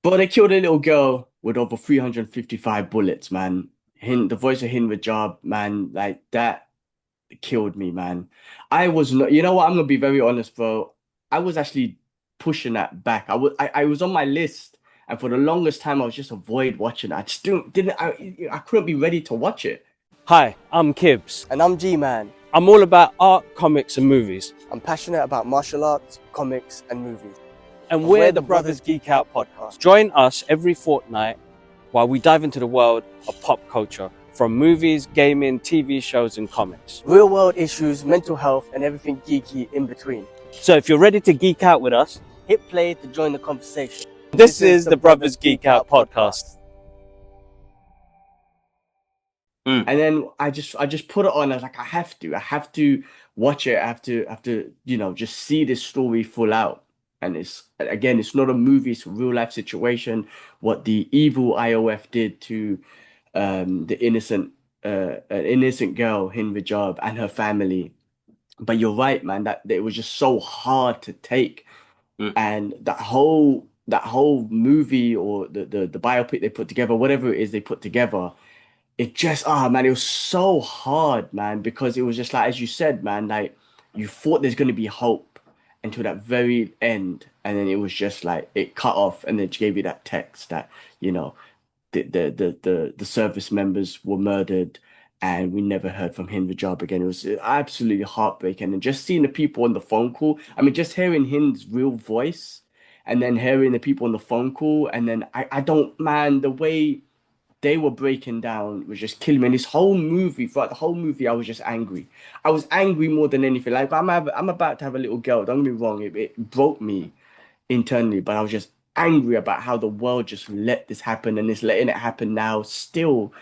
But they killed a little girl with over 355 bullets, man. The voice of Hind Rajab, man, like that killed me, man. I was not, you know what? I'm gonna be very honest, bro. I was actually pushing that back. I was on my list, and for the longest time, I was just avoid watching it. I just didn't, I couldn't be ready to watch it. Hi, I'm Kibbs. And I'm G-Man. I'm all about art, comics, and movies. I'm passionate about martial arts, comics, and movies. And we're the Brothers Geek Out podcast. Join us every fortnight while we dive into the world of pop culture, from movies, gaming, TV shows, and comics. Real world issues, mental health, and everything geeky in between. So if you're ready to geek out with us, hit play to join the conversation. This is the Brothers Geek Out podcast. And then I just put it on. I was like, I have to watch it. I have to, just see this story full out. And it's not a movie, it's a real life situation. What the evil IOF did to the an innocent girl, Hind Rajab, and her family. But you're right, man, that it was just so hard to take. And that whole movie, or the biopic they put together, whatever it is they put together, it just, man, it was so hard, man, because it was just like, as you said, man, like you thought there's going to be hope until that very end, and then it was just like it cut off, and then it gave you that text that, you know, the service members were murdered, and we never heard from Hind Rajab again. It was absolutely heartbreaking, and just seeing the people on the phone call. I mean, just hearing Hind's real voice, and then hearing the people on the phone call, and then I don't, man, the way they were breaking down was just killing me. And this whole movie, throughout the whole movie, I was just angry. I was angry more than anything. Like I'm about to have a little girl. Don't get me wrong. It broke me internally, but I was just angry about how the world just let this happen, and it's letting it happen now still,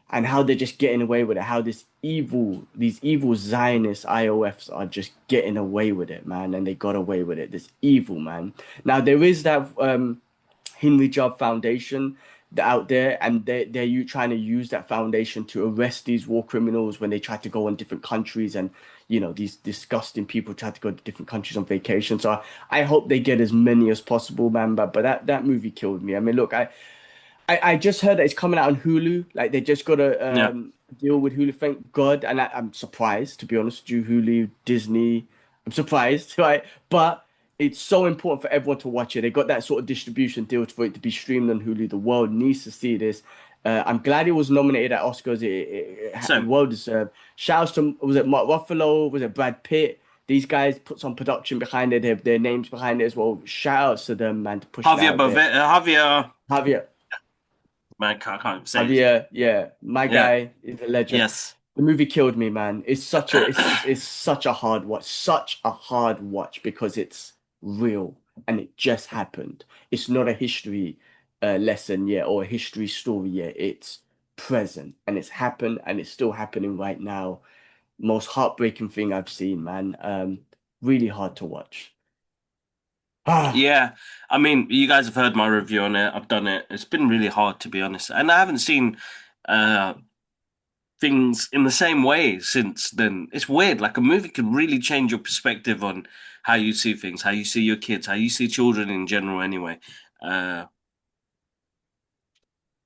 and how they're just getting away with it. How these evil Zionist IOFs are just getting away with it, man. And they got away with it. This evil, man. Now there is that Hind Rajab Foundation out there, and they're you trying to use that foundation to arrest these war criminals when they try to go on different countries, and these disgusting people try to go to different countries on vacation. So I hope they get as many as possible, man. But that movie killed me. I mean, look, I just heard that it's coming out on Hulu. Like they just got a Yeah. deal with Hulu. Thank God, and I'm surprised, to be honest. Do Hulu, Disney. I'm surprised, right? But it's so important for everyone to watch it. They got that sort of distribution deal for it to be streamed on Hulu. The world needs to see this. I'm glad it was nominated at Oscars. It So, well deserved. Shouts to, was it Mark Ruffalo? Was it Brad Pitt? These guys put some production behind it. They have their names behind it as well. Shout outs to them, man, to push it Javier out there. Bove- Javier, Javier, man, I can't say his name. Javier, yeah, my Yeah. guy is a legend. Yes. The movie killed me, man. It's such a hard watch, such a hard watch, because it's real and it just happened. It's not a history lesson yet, or a history story yet. It's present, and it's happened, and it's still happening right now. Most heartbreaking thing I've seen, man. Really hard to watch. Ah, Yeah, I mean, you guys have heard my review on it. I've done it. It's been really hard, to be honest, and I haven't seen uh things in the same way since then. It's weird. Like a movie can really change your perspective on how you see things, how you see your kids, how you see children in general. Anyway, uh,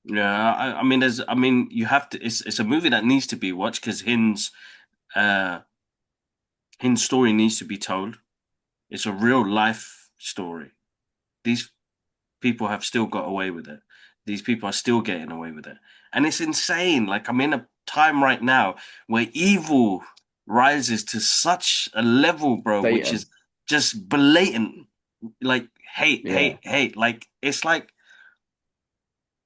yeah. I mean, you have to. It's a movie that needs to be watched because uh Hind's story needs to be told. It's a real life story. These people have still got away with it. These people are still getting away with it. And it's insane. Like, I'm in a time right now where evil rises to such a level, bro, which Satan. is just blatant. Like, hate, Yeah. hate, hate. Like, it's like,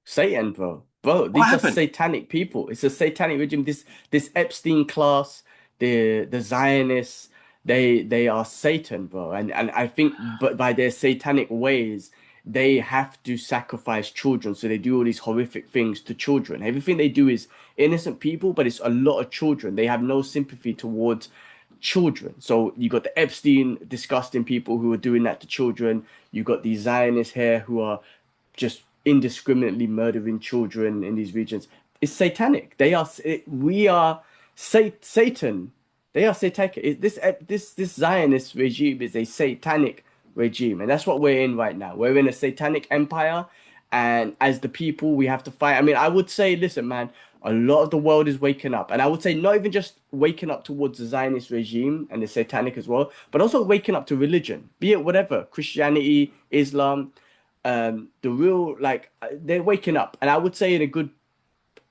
Satan, bro. Bro, what these are happened? satanic people. It's a satanic regime. This Epstein class, the Zionists, they are Satan, bro. And I think, but by their satanic ways, they have to sacrifice children. So they do all these horrific things to children. Everything they do is innocent people, but it's a lot of children. They have no sympathy towards children. So you got the Epstein disgusting people who are doing that to children. You got these Zionists here who are just indiscriminately murdering children in these regions. It's satanic. We are Satan. They are satanic. This Zionist regime is a satanic regime, and that's what we're in right now. We're in a satanic empire, And as the people, we have to fight. I mean, I would say, listen, man, a lot of the world is waking up. And I would say not even just waking up towards the Zionist regime and the satanic as well, but also waking up to religion, be it whatever, Christianity, Islam, the real, like, they're waking up. And I would say in a good,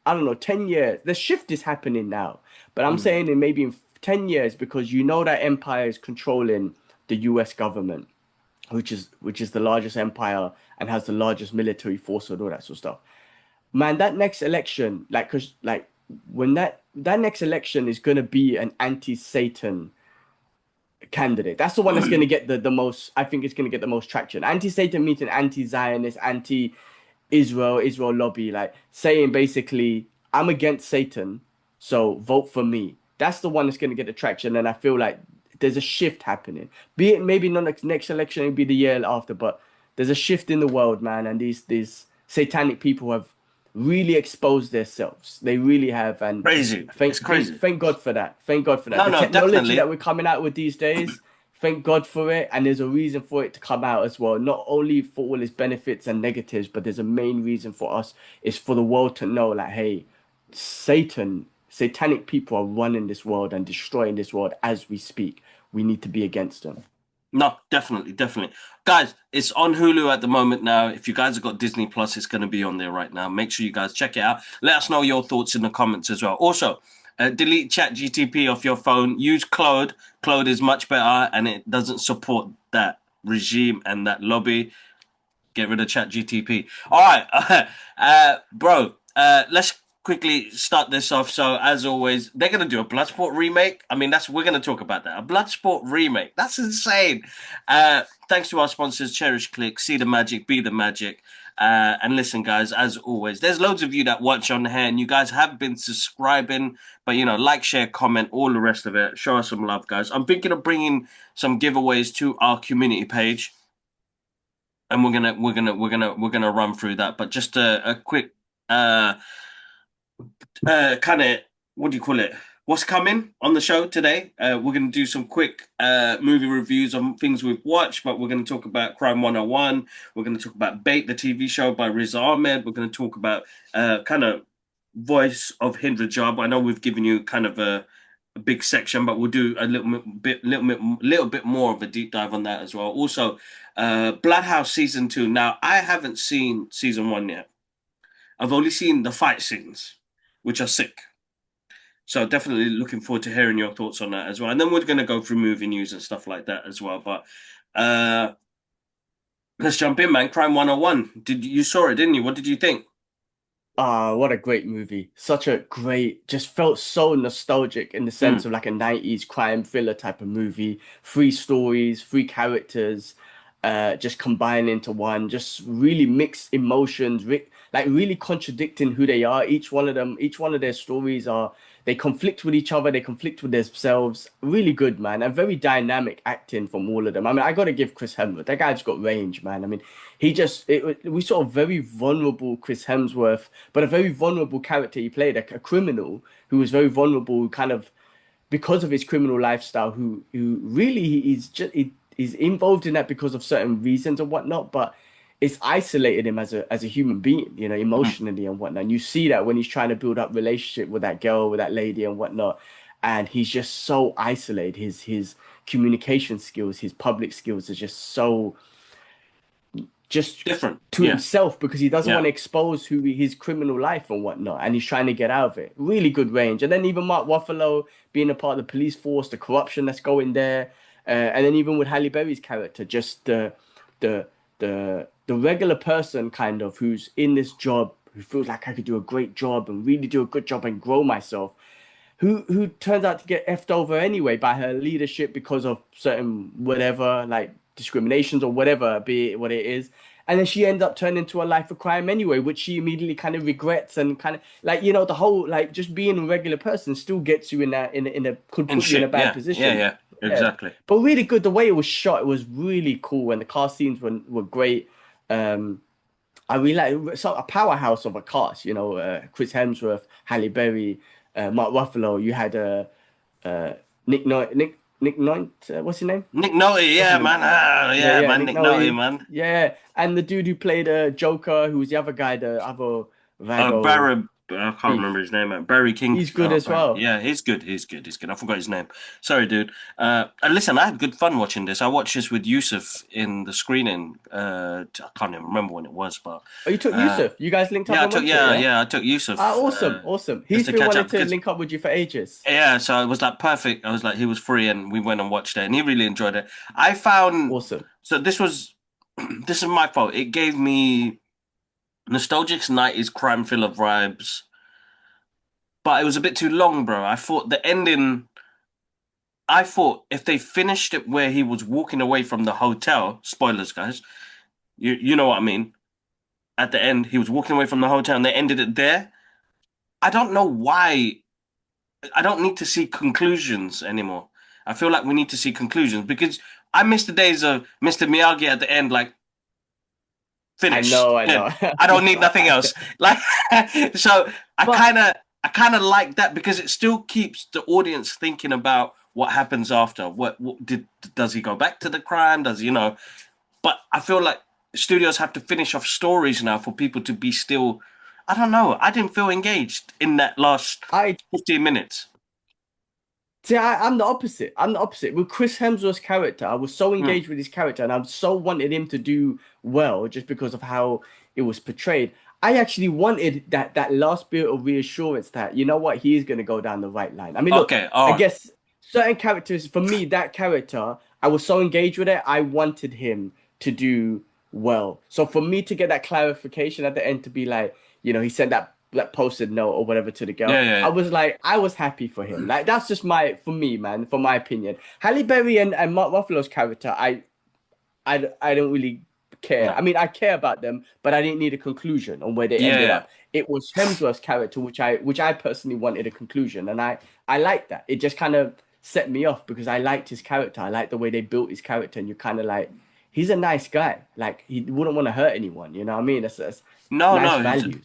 I don't know, 10 years, the shift is happening now. But I'm Mm. saying in maybe in 10 years, because you know that empire is controlling the US government, which is the largest empire and has the largest military force and all that sort of stuff. Man, that next election, like, cause like when that next election is gonna be an anti-Satan candidate. That's the one that's gonna get the most. I think it's gonna get the most traction. Anti-Satan means an anti-Zionist, Israel lobby, like saying basically, I'm against Satan, so vote for me. That's the one that's gonna get the traction, and I feel like there's a shift happening. Be it maybe not next election, it'll be the year after, but there's a shift in the world, man, and these satanic people have really exposed themselves. They really have, and Crazy. It's crazy. thank God for that. Thank God for that. No, The no, technology that definitely. we're coming out with these days, thank God for it, and there's a reason for it to come out as well. Not only for all its benefits and negatives, but there's a main reason for us is for the world to know, like, hey, satanic people are running this world and destroying this world as we speak. We need to be against them. No, definitely, definitely. Guys, it's on Hulu at the moment now. If you guys have got Disney Plus, it's going to be on there right now. Make sure you guys check it out. Let us know your thoughts in the comments as well. Also, delete ChatGTP off your phone. Use Claude. Claude is much better and it doesn't support that regime and that lobby. Get rid of ChatGTP. All right, bro. Let's quickly start this off. So, as always, they're gonna do a Bloodsport remake. I mean, that's we're gonna talk about that. A Bloodsport remake. That's insane. Thanks to our sponsors, Cherish Click, See the Magic, Be the Magic. And listen, guys, as always, there's loads of you that watch on here, and you guys have been subscribing. But like, share, comment, all the rest of it. Show us some love, guys. I'm thinking of bringing some giveaways to our community page and we're gonna run through that. But just a quick uh kind of what do you call it? What's coming on the show today? We're gonna do some quick movie reviews on things we've watched, but we're gonna talk about Crime 101. We're gonna talk about Bait, the TV show by Riz Ahmed. We're gonna talk about kind of voice of Hind Rajab. I know we've given you kind of a big section, but we'll do a little bit more of a deep dive on that as well. Also, Bloodhouse season 2. Now, I haven't seen season 1 yet. I've only seen the fight scenes, which are sick. So definitely looking forward to hearing your thoughts on that as well. And then we're going to go through movie news and stuff like that as well. But uh, let's jump in, man. Crime 101. You saw it, didn't you? What did you think? Ah, what a great movie. Such a great, just felt so nostalgic in the sense Mm, of like a 90s crime thriller type of movie. Three stories, three characters, just combined into one, just really mixed emotions, like really contradicting who they are. Each one of them, each one of their stories they conflict with each other, they conflict with themselves. Really good, man, and very dynamic acting from all of them. I mean, I gotta give Chris Hemsworth, that guy's got range, man. I mean, we saw a very vulnerable Chris Hemsworth, but a very vulnerable character he played, a criminal who was very vulnerable, who kind of because of his criminal lifestyle, who really he's involved in that because of certain reasons and whatnot, but it's isolated him as a human being, mm. emotionally and whatnot. And you see that when he's trying to build up relationship with that girl, with that lady and whatnot, and he's just so isolated. His communication skills, his public skills are just so just Different. to Yeah, himself because he doesn't want yeah. to expose his criminal life and whatnot, and he's trying to get out of it. Really good range, and then even Mark Ruffalo being a part of the police force, the corruption that's going there, and then even with Halle Berry's character, just the the regular person kind of who's in this job who feels like I could do a great job and really do a good job and grow myself, who turns out to get effed over anyway by her leadership because of certain whatever, like discriminations or whatever, be it what it is. And then she ends up turning into a life of crime anyway, which she immediately kind of regrets and kind of like, the whole like just being a regular person still gets you in that could And put you in a shit. bad Yeah, yeah, position. yeah. Yeah. Exactly. But really good. The way it was shot, it was really cool and the car scenes were great. Um I really like so a powerhouse of a cast, Chris Hemsworth, Halle Berry, Mark Ruffalo. You had Nick Nick Nolte, what's his name? Nick Nolte, What's his yeah, name? man. Ah, Yeah, yeah, yeah, man. Nick Nick Nolte, Nolte. man. Yeah, and the dude who played Joker, who was the other guy, the other Vago Barry, I can't thief. remember his name. Barry King. He's good as Barry. well. Yeah, he's good. He's good. He's good. I forgot his name. Sorry, dude. And listen, I had good fun watching this. I watched this with Yusuf in the screening. I can't even remember when it was, but Oh, you took uh, Yusuf. You guys linked up yeah, and went to it, yeah? I took Ah, Yusuf awesome, awesome. just He's to been catch wanting up to because link up with you for ages. yeah, so it was like perfect. I was like, he was free, and we went and watched it, and he really enjoyed it. I found Awesome. so this was this is my fault. It gave me nostalgic '90s crime thriller vibes, but it was a bit too long, bro. I thought the ending. I thought if they finished it where he was walking away from the hotel, spoilers, guys, you know what I mean. At the end, he was walking away from the hotel, and they ended it there. I don't know why. I don't need to see conclusions anymore. I feel like we need to see conclusions because I miss the days of Mr. Miyagi at the end, like I finished. know, I know, I I don't need know. nothing else. Like so, I But kind of I kind of like that because it still keeps the audience thinking about what happens after. What does he go back to the crime? Does you know? But I feel like studios have to finish off stories now for people to be still. I don't know. I didn't feel engaged in that last I 15 minutes. See, I'm the opposite. I'm the opposite. With Chris Hemsworth's character, I was so Hmm. engaged with his character and I so wanted him to do well just because of how it was portrayed. I actually wanted that last bit of reassurance that, you know what, he is going to go down the right line. I mean, look, Okay, all I right. guess certain characters, for me, that character, I was so engaged with it, I wanted him to do well. So for me to get that clarification at the end to be like, he sent that posted note or whatever to the girl. Yeah, yeah, I was like, I was happy for him. Like that's just for me, man, for my opinion. Halle Berry and Mark Ruffalo's character, I don't really care. yeah, I mean, I care about them, but I didn't need a conclusion on where they yeah, ended yeah. up. It was Hemsworth's character, which I personally wanted a conclusion, and I liked that. It just kind of set me off because I liked his character. I liked the way they built his character, and you're kind of like, he's a nice guy. Like he wouldn't want to hurt anyone. You know what I mean? That's No, nice no, he's values.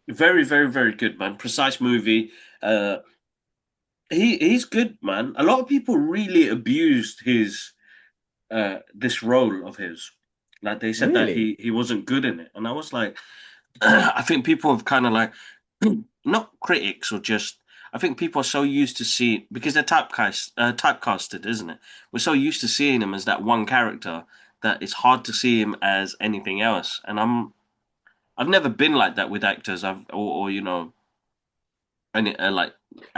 very, very, very good, man. Precise movie. Uh, he's good, man. A lot of people really abused his this role of his. Like they said that Really? he wasn't good in it, and I was like, I think people have kind of like not critics or just. I think people are so used to seeing because they're typecasted, isn't it? We're so used to seeing him as that one character that it's hard to see him as anything else. And I've never been like that with actors. Or you know any like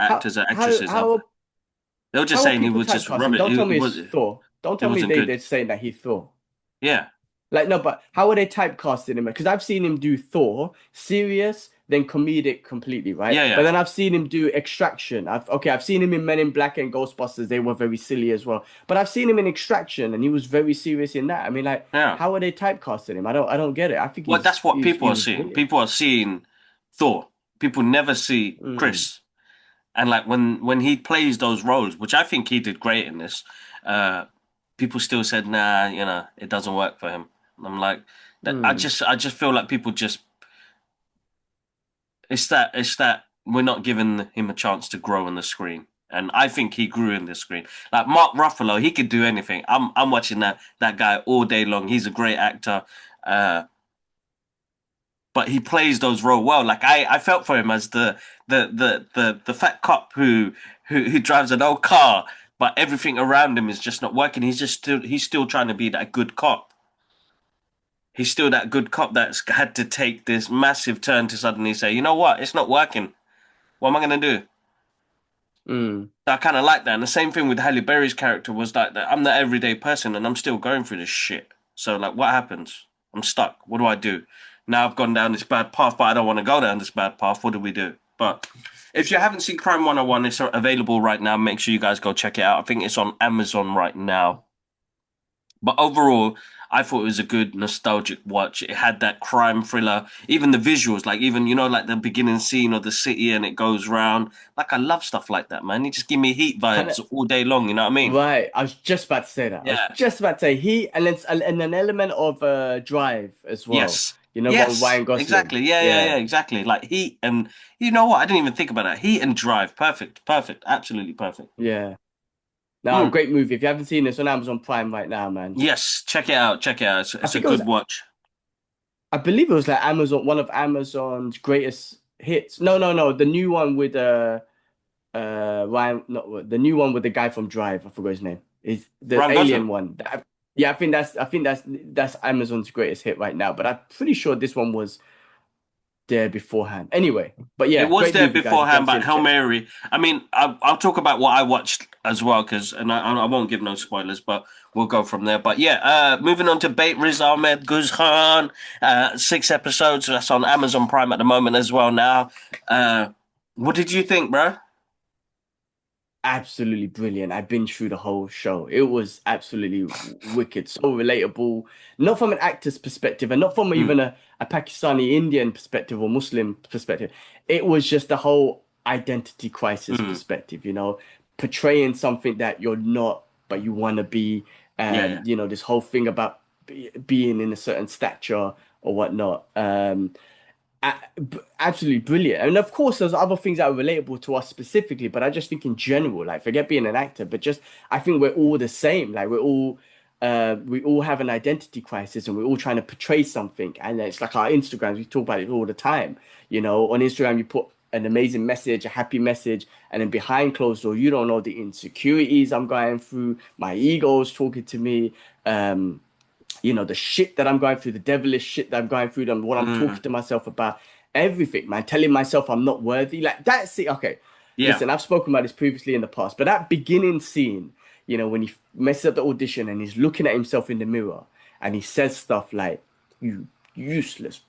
How actors or how actresses. how They were just how are saying he people was just typecasting? rubbish. Don't tell me He it's was Thor. Don't it tell me wasn't good. they're saying that he's Thor. Yeah, Like no, but how are they typecasting him? Because I've seen him do Thor, serious, then comedic completely, right? yeah, But yeah, then I've seen him do Extraction. I've seen him in Men in Black and Ghostbusters. They were very silly as well. But I've seen him in Extraction, and he was very serious in that. I mean, like, yeah. how are they typecasting him? I don't get it. I think Well, he's that's what he's people he are was seeing. brilliant. People are seeing Thor. People never see Mm, Chris. And like when he plays those roles, which I think he did great in this, uh, people still said, "Nah, you know, it doesn't work for him." And I'm like, that mm. I just feel like people just it's that we're not giving him a chance to grow on the screen. And I think he grew in the screen. Like Mark Ruffalo, he could do anything. I'm watching that guy all day long. He's a great actor. Uh, but he plays those roles well. Like I felt for him as the fat cop who drives an old car, but everything around him is just not working. He's still trying to be that good cop. He's still that good cop that's had to take this massive turn to suddenly say, you know what, it's not working. What am I gonna do? Mm. So I kind of like that. And the same thing with Halle Berry's character was like that. I'm the everyday person and I'm still going through this shit. So like, what happens? I'm stuck. What do I do? Now I've gone down this bad path, but I don't want to go down this bad path. What do we do? But if you haven't seen Crime 101, it's available right now. Make sure you guys go check it out. I think it's on Amazon right now. But overall, I thought it was a good nostalgic watch. It had that crime thriller, even the visuals, like even like the beginning scene of the city and it goes round. Like I love stuff like that, man. You just give me heat Kind of vibes all day long. You know what I mean? right. I was just about to say that. I was Yeah. just about to say he and an element of Drive as well. Yes. You know, one with Yes. Ryan Gosling. Exactly. Yeah. Yeah. Yeah. Yeah. Exactly. Like heat and you know what? I didn't even think about that. Heat and drive. Perfect. Perfect. Absolutely perfect. Yeah. No, Mm. great movie. If you haven't seen it, it's on Amazon Prime right now, man. Yes, check it out. Check it out. I It's a think it was, good watch. I believe it was like Amazon, one of Amazon's greatest hits. No, no, no, the new one with Ryan, not the new one with the guy from Drive. I forgot his name. Is the Ryan Gosling. alien one. Yeah, I think that's Amazon's greatest hit right now. But I'm pretty sure this one was there beforehand. Anyway, but It yeah, was great there movie, guys. If you beforehand, haven't but seen it, Hail check. Mary. I mean, I'll talk about what I watched as well, and I won't give no spoilers, but we'll go from there. But yeah, moving on to Bait Riz Ahmed Guzhan, 6 episodes. That's on Amazon Prime at the moment as well now. Uh, what did you think, bro? Absolutely brilliant. I've been through the whole show. It was absolutely wicked, so relatable. Not from an actor's perspective, and not from Mm, even a Pakistani Indian perspective or Muslim perspective. It was just the whole identity crisis mm, perspective, portraying something that you're not, but you want to be. yeah, yeah. This whole thing about being in a certain stature or whatnot. Absolutely brilliant. And of course, there's other things that are relatable to us specifically, but I just think in general, like forget being an actor, but just I think we're all the same. Like we all have an identity crisis and we're all trying to portray something. And it's like our Instagrams, we talk about it all the time. On Instagram, you put an amazing message, a happy message, and then behind closed door, you don't know the insecurities I'm going through, my ego's talking to me. The shit that I'm going through, the devilish shit that I'm going through, and what I'm talking Mm, to myself about, everything, man, telling myself I'm not worthy. Like that's it. Okay, yeah. listen, I've spoken about this previously in the past, but that beginning scene, when he messes up the audition and he's looking at himself in the mirror and he says stuff like, "You useless."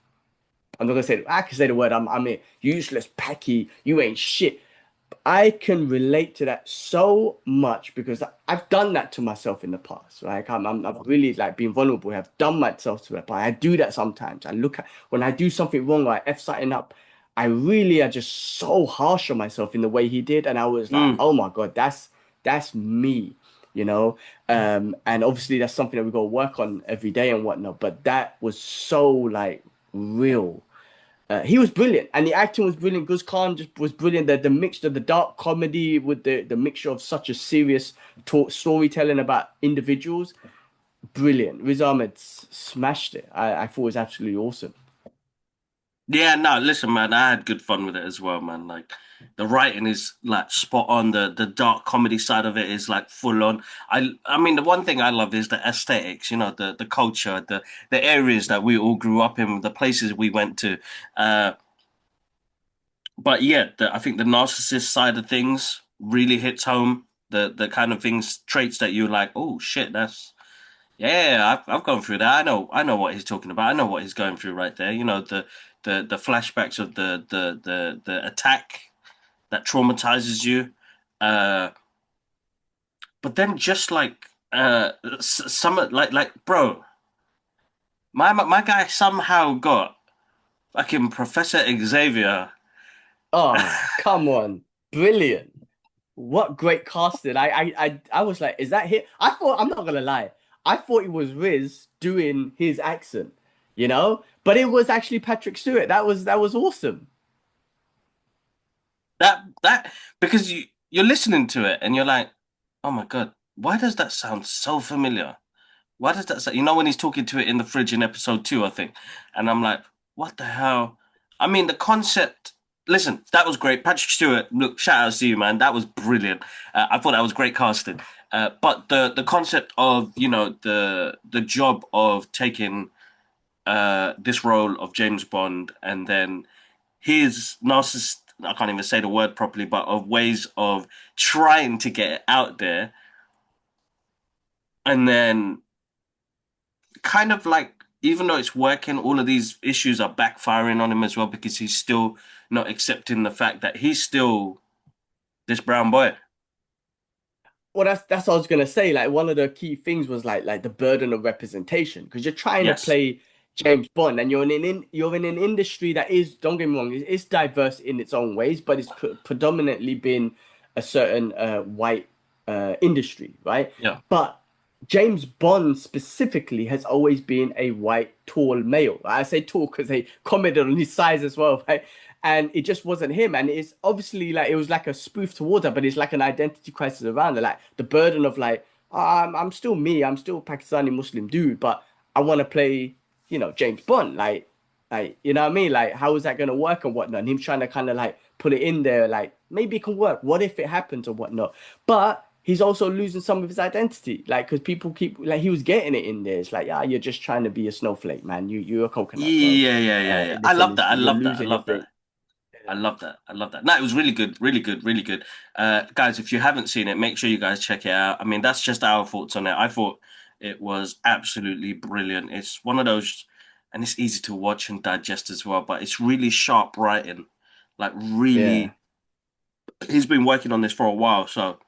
I'm not gonna say. I can say the word. I'm it. Useless, packy. You ain't shit. I can relate to that so much because I've done that to myself in the past. Like I've really like been vulnerable. I've done myself to that, but I do that sometimes. I look at when I do something wrong or I f something up. I really are just so harsh on myself in the way he did, and I was like, Mm. oh my God, that's me, you know. And obviously that's something that we got to work on every day and whatnot. But that was so like real. He was brilliant, and the acting was brilliant. Gus Khan just was brilliant. The mixture, the dark comedy with the mixture of such a serious storytelling about individuals, brilliant. Riz Ahmed smashed it. I thought it was absolutely awesome. Yeah, no, listen, man, I had good fun with it as well, man. Like the writing is like spot on. The dark comedy side of it is like full on. I mean, the one thing I love is the aesthetics, the culture, the areas that we all grew up in, the places we went to. Uh, but yeah, I think the narcissist side of things really hits home. The kind of things, traits that you're like, oh shit, that's yeah, I've gone through that. I know what he's talking about. I know what he's going through right there. The flashbacks of the attack that traumatizes you. Uh, but then just like some like bro, my guy somehow got fucking Professor Xavier. Oh, come on, brilliant! What great casting! I was like, is that him? I'm not gonna lie, I thought it was Riz doing his accent, but it was actually Patrick Stewart. That was awesome. That because you're listening to it and you're like, oh my god, why does that sound so familiar? Why does that sound? When he's talking to it in the fridge in episode 2, I think, and I'm like, what the hell? I mean, the concept. Listen, that was great, Patrick Stewart. Look, shout out to you, man. That was brilliant. I thought that was great casting. But the concept of the job of taking this role of James Bond and then his narcissist, I can't even say the word properly, but of ways of trying to get it out there and then kind of like, even though it's working, all of these issues are backfiring on him as well because he's still not accepting the fact that he's still this brown boy. Well, that's what I was gonna say. Like one of the key things was like the burden of representation because you're trying to Yes. play James Bond and you're in an industry that is, don't get me wrong, it's diverse in its own ways, but it's predominantly been a certain white industry, right? Yeah. But James Bond specifically has always been a white, tall male. I say tall because they commented on his size as well, right? And it just wasn't him. And it's obviously like it was like a spoof towards that, but it's like an identity crisis around it. Like the burden of like, I'm still me, I'm still a Pakistani Muslim dude, but I want to play, James Bond. Like, you know what I mean? Like, how is that gonna work and whatnot? And him trying to kind of like put it in there, like maybe it can work. What if it happens or whatnot? But he's also losing some of his identity, like because people keep like he was getting it in there. It's like, yeah, you're just trying to be a snowflake, man. You're a coconut, bro. Yeah, yeah, yeah, yeah. I Listen, love that. I you're love that. I losing your love that. thing. I love that. I love that. No, it was really good, really good, really good. Guys, if you haven't seen it, make sure you guys check it out. I mean, that's just our thoughts on it. I thought it was absolutely brilliant. It's one of those, and it's easy to watch and digest as well, but it's really sharp writing. Like, Yeah, really, he's been working on this for a while. So,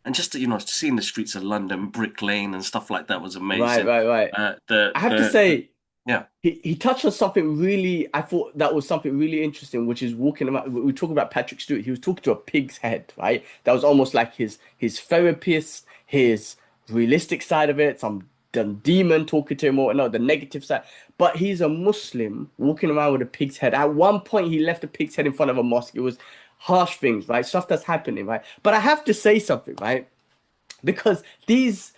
and just, seeing the streets of London, Brick Lane and stuff like that was right, amazing. right, right. I have to say, Yeah. he touched on something really. I thought that was something really interesting, which is walking about. We were talking about Patrick Stewart. He was talking to a pig's head, right? That was almost like his therapist, his realistic side of it, some demon talking to him, or no, the negative side. But he's a Muslim walking around with a pig's head. At one point, he left a pig's head in front of a mosque. It was harsh things, right? Stuff that's happening, right? But I have to say something, right? Because these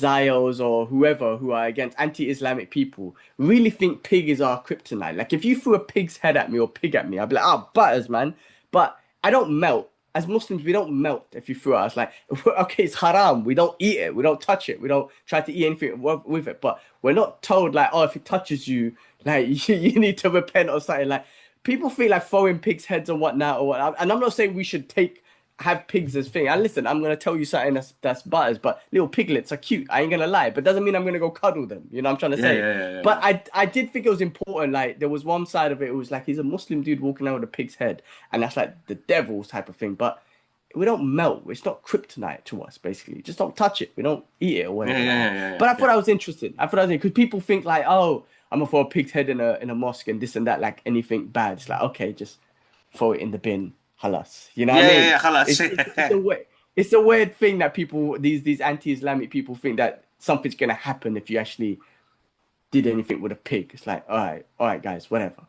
Zios or whoever who are against anti-Islamic people really think pig is our kryptonite. Like if you threw a pig's head at me or pig at me, I'd be like, oh, butters, man. But I don't melt. As Muslims, we don't melt if you throw at us. Like, okay, it's haram. We don't eat it. We don't touch it. We don't try to eat anything with it. But we're not told like, oh, if it touches you, like you need to repent or something. Like people feel like throwing pigs' heads and whatnot or what. And I'm not saying we should have pigs as thing. And listen, I'm gonna tell you something that's butters, but little piglets are cute. I ain't gonna lie, but doesn't mean I'm gonna go cuddle them. You know what I'm trying to Yeah, say? yeah, yeah, yeah, But yeah. I did think it was important. Like there was one side of it, it was like he's a Muslim dude walking out with a pig's head, and that's like the devil's type of thing. But we don't melt. It's not kryptonite to us, basically. Just don't touch it. We don't eat it or Yeah, whatever yeah, like yeah, that. yeah, yeah, But I yeah. thought I was interested. I thought I was because people think like, oh, I'm gonna throw a pig's head in a mosque and this and that, like anything bad. It's like okay, just throw it in the bin, halas. You know what I Yeah, yeah, mean? yeah, خلاص. It's a way it's a weird thing that people these anti-Islamic people think that something's gonna happen if you actually did anything with a pig. It's like, all right, guys, whatever.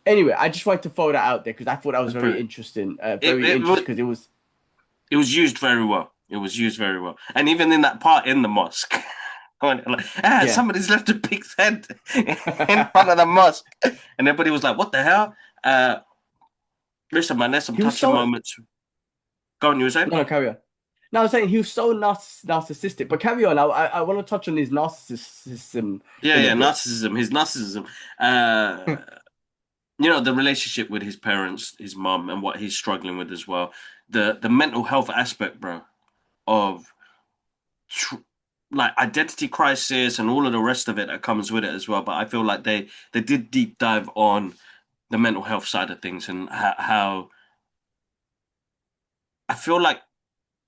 Anyway, I just wanted to throw that out there because I thought that was That's brilliant. It, very it interesting was because it was it was used very well. It was used very well, and even in that part in the mosque, when like, yeah. somebody's left a pig's head in front of the mosque, and everybody was like, "What the hell?" Listen, man, there's some He was touching so moments. Go on, you were saying? no, carry on. No, I was saying he was so narcissistic. But carry on. I want to touch on his narcissism Yeah, in a yeah, bit. narcissism. His narcissism. The relationship with his parents, his mum, and what he's struggling with as well. The mental health aspect, bro, of tr- like identity crisis and all of the rest of it that comes with it as well. But I feel like they did deep dive on the mental health side of things and how I feel like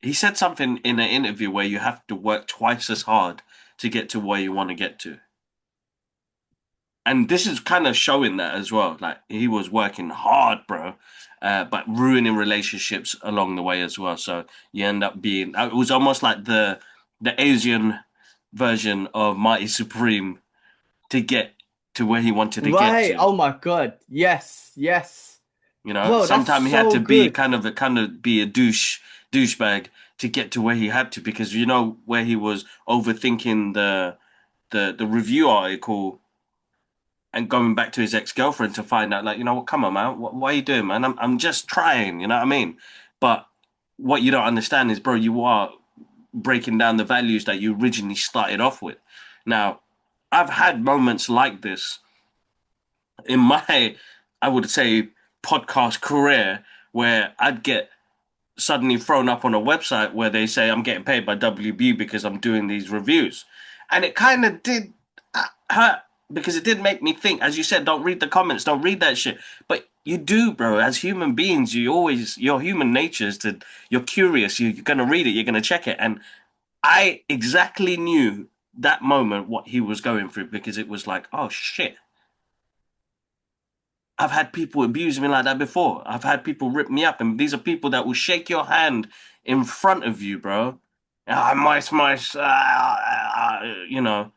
he said something in an interview where you have to work twice as hard to get to where you want to get to. And this is kind of showing that as well. Like he was working hard, bro, but ruining relationships along the way as well. So you end up being. It was almost like the Asian version of Mighty Supreme to get to where he wanted to get Right. to. Oh my God. Yes. Yes. Bro, that's Sometimes he had so to be good. kind of be a douchebag to get to where he had to because where he was overthinking the review article and going back to his ex-girlfriend to find out, like, what, come on, man, what are you doing, man? I'm just trying, you know what I mean? But what you don't understand is, bro, you are breaking down the values that you originally started off with. Now, I've had moments like this in my, I would say, podcast career where I'd get suddenly thrown up on a website where they say I'm getting paid by WB because I'm doing these reviews. And it kind of did hurt because it did make me think, as you said, don't read the comments, don't read that shit. But you do, bro. As human beings, your human nature is you're curious, you're going to read it, you're going to check it. And I exactly knew that moment what he was going through because it was like, oh shit, I've had people abuse me like that before. I've had people rip me up, and these are people that will shake your hand in front of you, bro. Ah, mice, you know,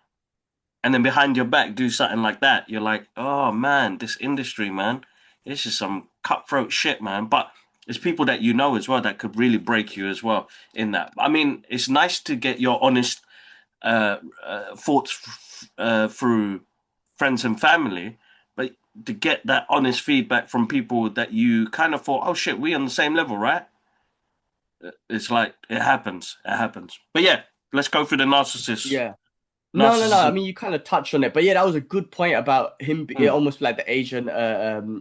and then behind your back do something like that. You're like, oh man, this industry, man, this is some cutthroat shit, man. But it's people that you know as well that could really break you as well in that. I mean, it's nice to get your honest thoughts through friends and family, but to get that honest feedback from people that you kind of thought, oh shit, we on the same level, right? It's like it happens, it happens. But yeah, let's go through the narcissist. Yeah. No, no, no. I Narcissism. mean, you kind of touched on it, but yeah, that was a good point about him being Mm, almost like the Asian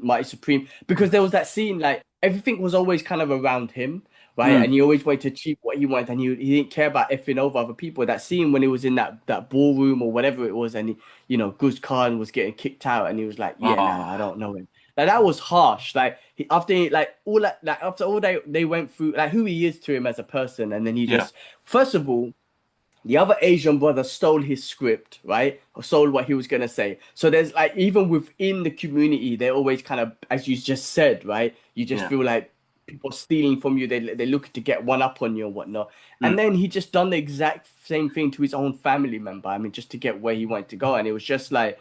Mighty Supreme, because there was that scene like everything was always kind of around him, right? mm, And he always wanted to achieve what he wanted, and he didn't care about effing over other people. That scene when he was in that ballroom or whatever it was, and Guz Khan was getting kicked out, and he was like, "Yeah, nah, I oh, don't know him." Like that was harsh. Like after all they went through, like who he is to him as a person, and then he yeah. just first of all. The other Asian brother stole his script, right? Or stole what he was gonna say. So there's like even within the community, they're always kind of, as you just said, right? You just Yeah. feel like people stealing from you. They're looking to get one up on you and whatnot. And Mm. then he just done the exact same thing to his own family member. I mean, just to get where he wanted to go. And it was just like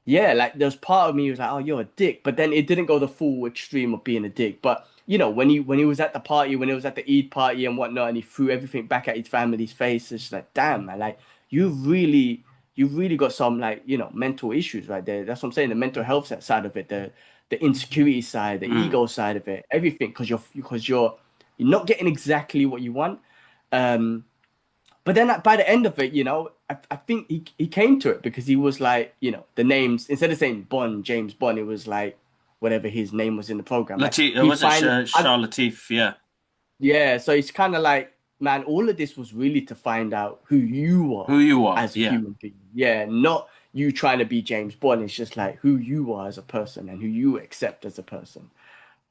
yeah, like there's part of me who was like, "Oh, you're a dick," but then it didn't go the full extreme of being a dick. But when he was at the party, when he was at the Eid party and whatnot, and he threw everything back at his family's face, it's like, damn, man, like you really got some like mental issues right there. That's what I'm saying. The mental health side of it, the insecurity side, the Mm. ego side of it, everything, because you're not getting exactly what you want. Um, but then by the end of it, I think he came to it because he was like, the names, instead of saying Bond, James Bond, it was like whatever his name was in the program. Like Latif, he was it finally, Shah Latif? Yeah. yeah. So it's kind of like, man, all of this was really to find out who you Who are you are? as a Yeah. human being. Yeah, not you trying to be James Bond. It's just like who you are as a person and who you accept as a person.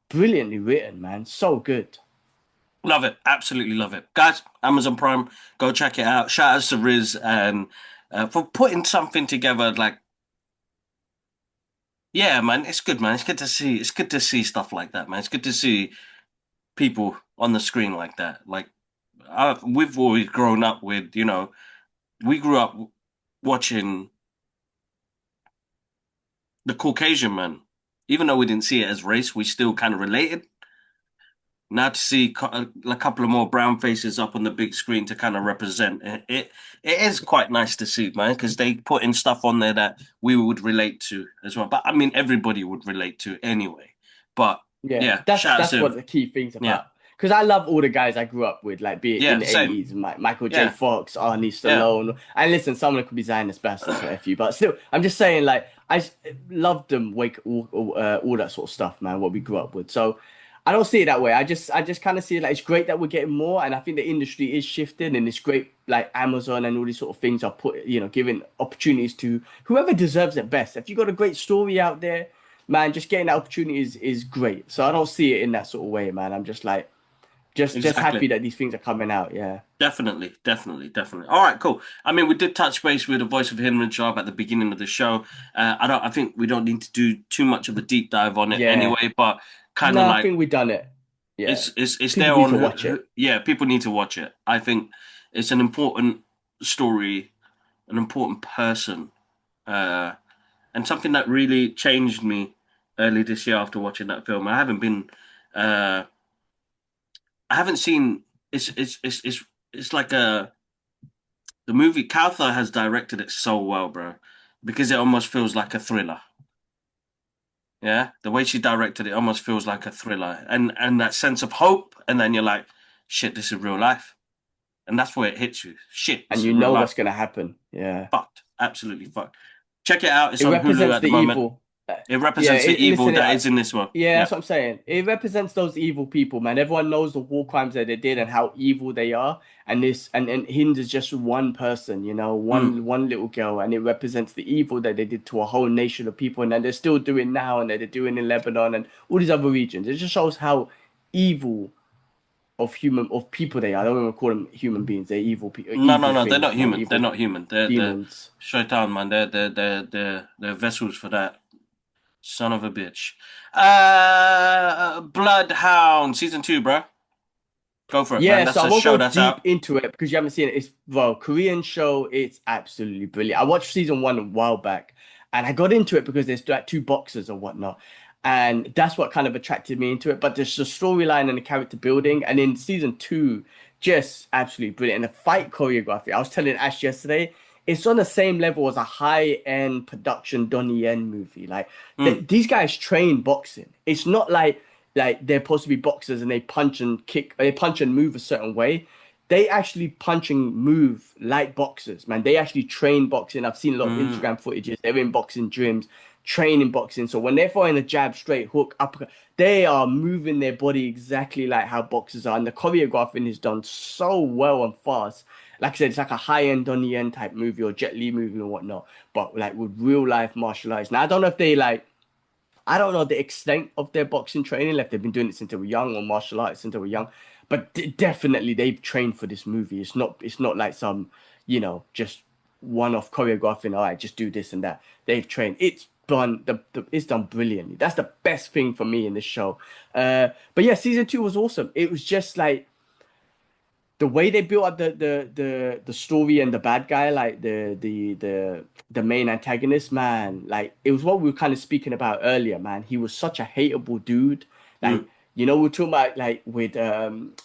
Brilliantly written, man. So good. Love it. Absolutely love it. Guys, Amazon Prime, go check it out. Shout out to Riz and for putting something together like yeah, man, it's good, man. It's good to see stuff like that, man. It's good to see people on the screen like that. Like we've always grown up with, we grew up watching the Caucasian man. Even though we didn't see it as race, we still kind of related. Now to see a couple of more brown faces up on the big screen to kind of represent it is quite nice to see, man, because they put in stuff on there that we would relate to as well. But I mean, everybody would relate to anyway. But Yeah, yeah, that's shout out that's to what the key thing's yeah, about. Because I love all the guys I grew up with, like be it in yeah, the same, 80s, Michael J. yeah, Fox, Arnie yeah, Stallone. And listen, some of them could be Zionist bastards, so F you. But still, I'm just saying, like, loved them, all that sort of stuff, man, what we grew up with. So I don't see it that way. I just kind of see it like it's great that we're getting more. And I think the industry is shifting and it's great, like Amazon and all these sort of things are giving opportunities to whoever deserves it best. If you got a great story out there, man, just getting that opportunity is great. So I don't see it in that sort of way, man. I'm just like, just exactly. happy that these things are coming out. Yeah, Definitely, definitely, definitely. All right, cool. I mean, we did touch base with the voice of Hind Rajab at the beginning of the show. I think we don't need to do too much of a deep dive on it yeah. anyway. But kind of No, I like think we done it. Yeah, it's people there need on to watch it. yeah. People need to watch it. I think it's an important story, an important person, uh, and something that really changed me early this year after watching that film. Uh, I haven't seen. It's like a The movie Caltha has directed it so well, bro, because it almost feels like a thriller. Yeah, the way she directed it almost feels like a thriller, and that sense of hope, and then you're like, shit, this is real life, and that's where it hits you. Shit, And this you is real know life. what's gonna happen. Yeah. Fucked, absolutely fucked. Check it out. It's It on Hulu represents at the the moment. evil. It Yeah, represents the evil listen, that is in this world. yeah, Yeah. that's what I'm saying. It represents those evil people, man. Everyone knows the war crimes that they did and how evil they are. And Hind is just one person, Mm. one little girl, and it represents the evil that they did to a whole nation of people, and that they're still doing now, and that they're doing in Lebanon and all these other regions. It just shows how evil of people they are. I don't even call them human beings. They're No, no, evil no. They're things, not man. human. They're Evil not human. They're demons. shaitan, man. They're vessels for that. Son of a bitch. Bloodhound season 2, bro. Go for it, man. Yeah, so That's I a won't go show that's deep out. into it because you haven't seen it. It's well, Korean show. It's absolutely brilliant. I watched season one a while back, and I got into it because there's like two boxers or whatnot, and that's what kind of attracted me into it. But there's the storyline and the character building, and in season two, just absolutely brilliant. And the fight choreography. I was telling Ash yesterday, it's on the same level as a high-end production Donnie Yen movie. Like Mm, these guys train boxing. It's not like they're supposed to be boxers and they punch and kick, they punch and move a certain way. They actually punch and move like boxers, man. They actually train boxing. I've seen a lot of mm, Instagram footages. They're in boxing gyms, training boxing. So when they're throwing a jab, straight hook, uppercut, they are moving their body exactly like how boxers are. And the choreographing is done so well and fast. Like I said, it's like a high-end Donnie Yen type movie or Jet Li movie or whatnot, but like with real life martial arts. Now I don't know if they like I don't know the extent of their boxing training, like they've been doing it since they were young or martial arts since they were young, but definitely they've trained for this movie. It's not like some, just one-off choreographing. All right, just do this and that. They've trained. It's done it's done brilliantly. That's the best thing for me in this show. But yeah, season two was awesome. It was just like the way they built up the story and the bad guy, like the main antagonist, man, like it was what we were kind of speaking about earlier, man. He was such a hateable dude. mm, Like, we're talking about like with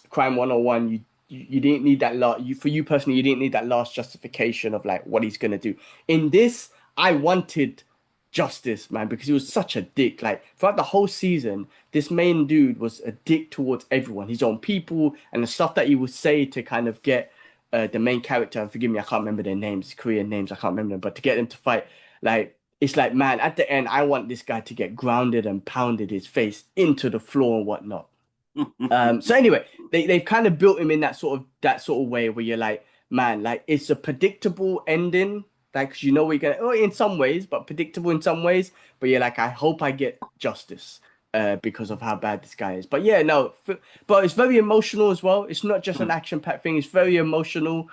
Crime 101, you didn't need that lot you for you personally, you didn't need that last justification of like what he's gonna do. In this, I wanted justice, man, because he was such a dick. Like throughout the whole season, this main dude was a dick towards everyone, his own people, and the stuff that he would say to kind of get the main character. And forgive me, I can't remember their names, Korean names, I can't remember them, but to get them to fight, like it's like, man, at the end, I want this guy to get grounded and pounded his face into the floor and whatnot. So anyway, they've kind of built him in that sort of way where you're like, man, like it's a predictable ending, like 'cause you know we're gonna, oh, in some ways, but predictable in some ways. But you're like, I hope I get justice, because of how bad this guy is. But yeah, no, but it's very emotional as well. It's not just an mm, action-packed thing. It's very emotional.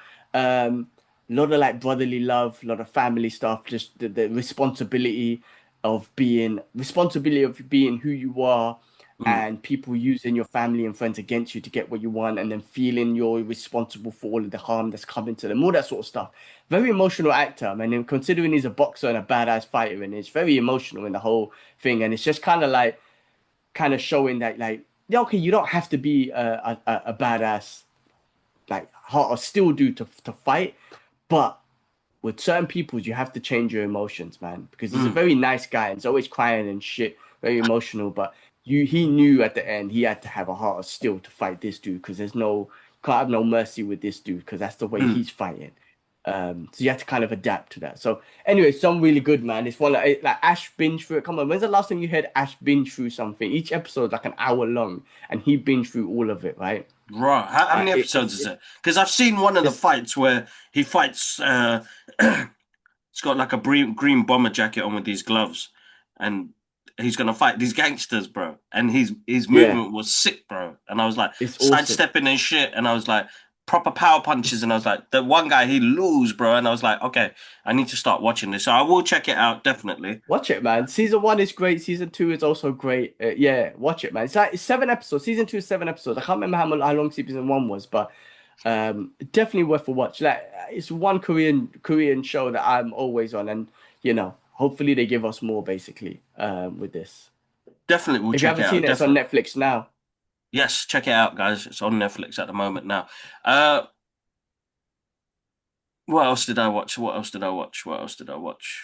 A lot of like brotherly love, a lot of family stuff, just the responsibility of being who you are mm, and people using your family and friends against you to get what you want, and then feeling you're responsible for all of the harm that's coming to them, all that sort of stuff. Very emotional actor, man. And considering he's a boxer and a badass fighter, and it's very emotional in the whole thing. And it's just kind of showing that, like, yeah, okay, you don't have to be a badass, like, hot or still do to fight, but with certain people, you have to change your emotions, man, because he's a mm, very nice guy and he's always crying and shit, very emotional. But he knew at the end he had to have a heart of steel to fight this dude because can't have no mercy with this dude because that's the way mm. he's fighting. So you have to kind of adapt to that. So anyway, some really good, man. It's one like Ash binge through it. Come on, when's the last time you heard Ash binge through something? Each episode's like an hour long, and he binged through all of it, right? Right. How many It, episodes it's is it's it? Because I've seen one of the it's fights where he fights. He's got like a green bomber jacket on with these gloves, and he's gonna fight these gangsters, bro. And his yeah, movement was sick, bro. And I was like it's awesome. sidestepping and shit, and I was like proper power punches, and I was like the one guy he lose, bro. And I was like, okay, I need to start watching this, so I will check it out definitely. Watch it, man. Season one is great. Season two is also great. Yeah, watch it, man. It's 7 episodes. Season two is 7 episodes. I can't remember how long season one was, but definitely worth a watch. Like it's one Korean show that I'm always on, and hopefully they give us more basically with this. Definitely will If you check it haven't seen out. it, it's on Definitely, Netflix now. yes, check it out, guys. It's on Netflix at the moment now. Uh, what else did I watch? What else did I watch? What else did I watch?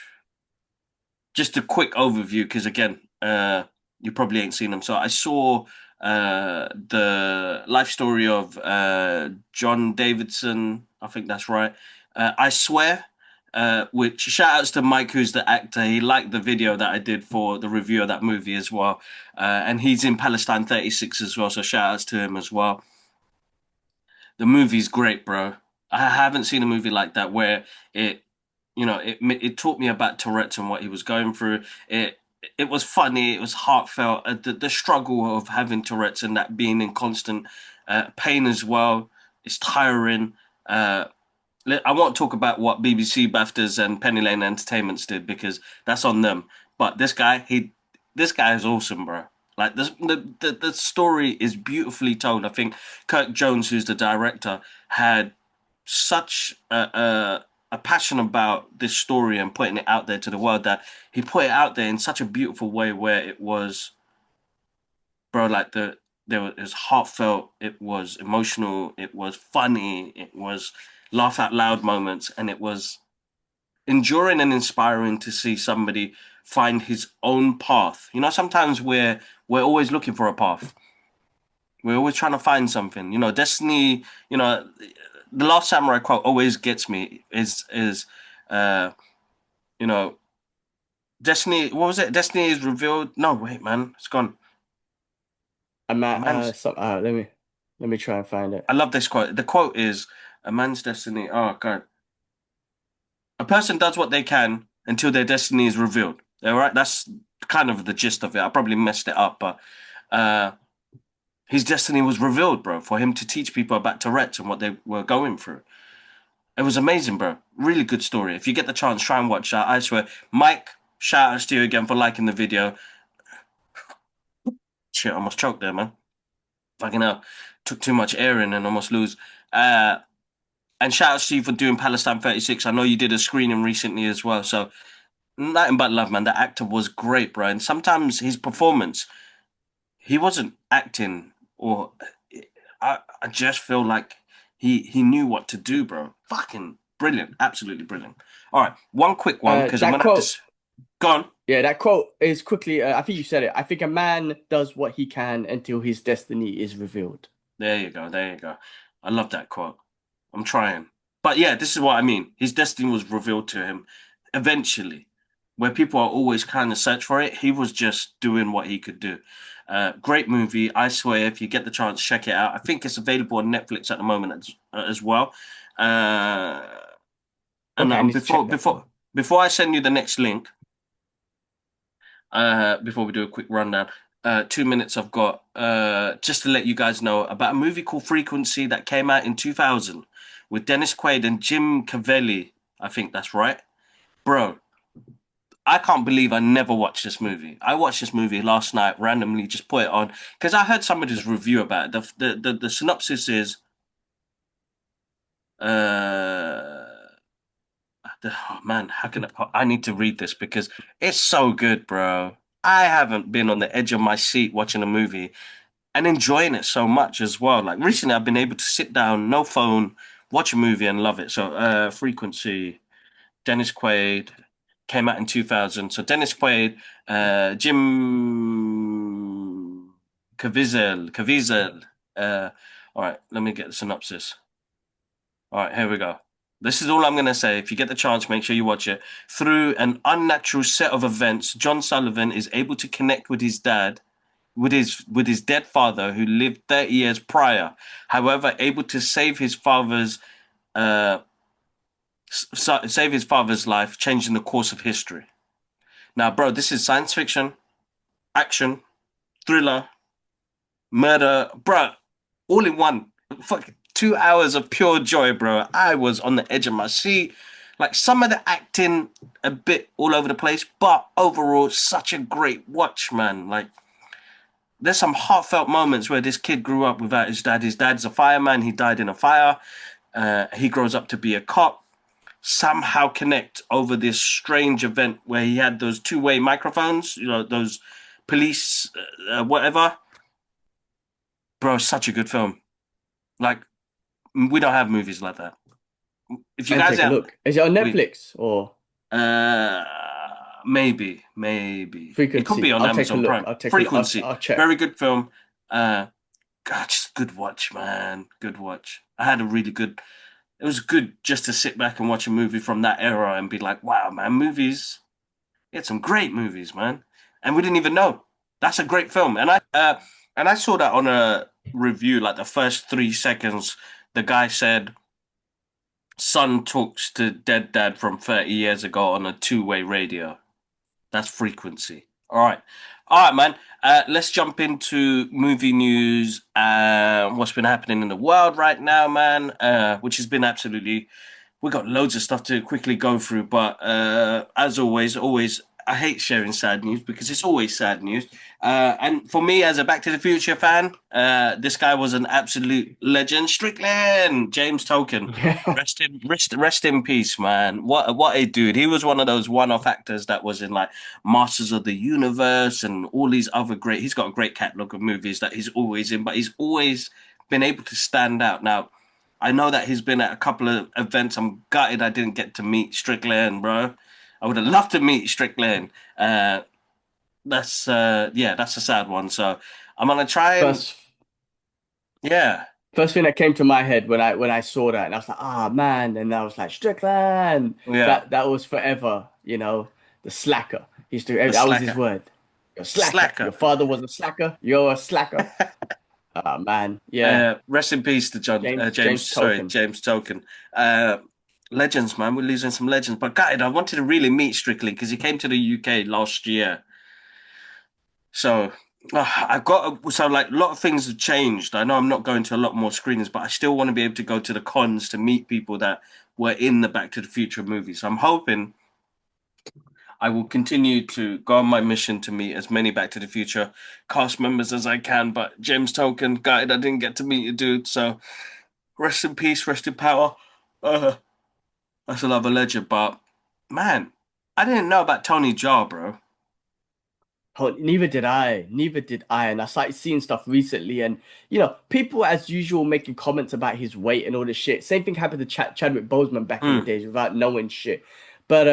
Just a quick overview because again, you probably ain't seen them. So I saw the life story of John Davidson. I think that's right. I swear. Which shout outs to Mike, who's the actor. He liked the video that I did for the review of that movie as well. And he's in Palestine 36 as well. So shout outs to him as well. The movie's great, bro. I haven't seen a movie like that where it, it taught me about Tourette's and what he was going through. It was funny. It was heartfelt. The struggle of having Tourette's and that being in constant pain as well. It's tiring. Uh, I won't talk about what BBC BAFTAs and Penny Lane Entertainments did because that's on them. But this guy, this guy is awesome, bro. Like the story is beautifully told. I think Kirk Jones, who's the director, had such a passion about this story and putting it out there to the world that he put it out there in such a beautiful way where it was, bro, like it was heartfelt, it was emotional, it was funny, it was laugh out loud moments, and it was enduring and inspiring to see somebody find his own path. You know, sometimes we're always looking for a path. We're always trying to find something. You know, destiny. You know, the Last Samurai quote always gets me. Is uh, you know, destiny. What was it? Destiny is revealed. No, wait, man, it's gone. I'm A at man's. let me try and find it. I love this quote. The quote is, "A man's destiny." Oh God, a person does what they can until their destiny is revealed. All right, that's kind of the gist of it. I probably messed it up, but uh, his destiny was revealed, bro, for him to teach people about Tourette's and what they were going through. It was amazing, bro. Really good story. If you get the chance, try and watch that. I swear. Mike, shout out to you again for liking the video. Shit, I almost choked there, man. Fucking hell. Took too much air in and almost lose. Uh, and shout out to you for doing Palestine 36. I know you did a screening recently as well. So, nothing but love, man. The actor was great, bro. And sometimes his performance, he wasn't acting or I just feel like he knew what to do, bro. Fucking brilliant, absolutely brilliant. All right, one quick one because I'm That gonna have to quote, go on. yeah, that quote is quickly. I think you said it. I think a man does what he can until his destiny is revealed. There you go, there you go. I love that quote. I'm trying, but yeah, this is what I mean. His destiny was revealed to him eventually. Where people are always kind of search for it, he was just doing what he could do. Great movie. I swear, if you get the chance, check it out. I think it's available on Netflix at the moment as well. Uh, and Okay, I need to check that then. before I send you the next link, before we do a quick rundown, 2 minutes I've got just to let you guys know about a movie called Frequency that came out in 2000 with Dennis Quaid and Jim Cavell. I think that's right, bro. I can't believe I never watched this movie. I watched this movie last night randomly, just put it on because I heard somebody's review about it. The synopsis is oh man, how can I need to read this because it's so good, bro. I haven't been on the edge of my seat watching a movie and enjoying it so much as well. Like recently, I've been able to sit down, no phone, watch a movie and love it. So, Frequency, Dennis Quaid came out in 2000. So Dennis Quaid, Jim Caviezel. All right, let me get the synopsis. All right, here we go. This is all I'm going to say. If you get the chance, make sure you watch it. Through an unnatural set of events, John Sullivan is able to connect with his dad, with his dead father who lived 30 years prior. However, able to uh, save his father's life, changing the course of history. Now, bro, this is science fiction, action, thriller, murder, bro, all in one. Fuck, 2 hours of pure joy, bro. I was on the edge of my seat. Like some of the acting a bit all over the place, but overall, such a great watch, man. Like there's some heartfelt moments where this kid grew up without his dad. His dad's a fireman. He died in a fire. He grows up to be a cop. Somehow connect over this strange event where he had those two-way microphones. You know those police, whatever. Bro, such a good film. Like we don't have movies like that. If you And guys take a have, look. Is it on we Netflix or uh maybe it could be Frequency? on I'll take a Amazon look. Prime. I'll take a look. Frequency, I'll check. very good film. God, just good watch, man. Good watch. I had a really good. It was good just to sit back and watch a movie from that era and be like, wow, man, movies. He had some great movies, man, and we didn't even know. That's a great film, and I saw that on a review. Like the first 3 seconds, the guy said, "Son talks to dead dad from 30 years ago on a two-way radio." That's Frequency. All right, man. Let's jump into movie news. What's been happening in the world right now, man? Which has been absolutely. We got loads of stuff to quickly go through, but as always, I hate sharing sad news because it's always sad news. And for me, as a Back to the Future fan, this guy was an absolute legend. Strickland, James Tolkien. Yeah. Rest in peace, man. What a dude. He was one of those one-off actors that was in like Masters of the Universe and all these other great. He's got a great catalogue of movies that he's always in, but he's always been able to stand out. Now, I know that he's been at a couple of events. I'm gutted I didn't get to meet Strickland, bro. I would have loved to meet Strickland. That's a sad one. So I'm gonna try and First yeah, first thing that came to my head when I saw that, and I was like, ah man, and I was like, Strickland. yeah, That was forever, the slacker. He used to the that was his slacker, word. You're a slacker. slacker. Your father was a slacker. You're a slacker. Ah man, yeah. Rest in peace to James Tolkien. James Tolkien. Uh, Legends, man. We're losing some legends. But gutted, I wanted to really meet Strickland because he came to the UK last year. So I've got so like a lot of things have changed. I know I'm not going to a lot more screenings, but I still want to be able to go to the cons to meet people that were in the Back to the Future movie. So I'm hoping I will continue to go on my mission to meet as many Back to the Future cast members as I can. But James Tolkien, guy, I didn't get to meet you, dude. So rest in peace, rest in power. Uh, that's another legend. But man, I didn't know about Tony Jaa, bro. Oh, neither did I. Neither did I. And I started seeing stuff recently, and people as usual making comments about his weight and all this shit. Same thing happened to Chadwick Boseman back in the Mm, days without knowing shit. But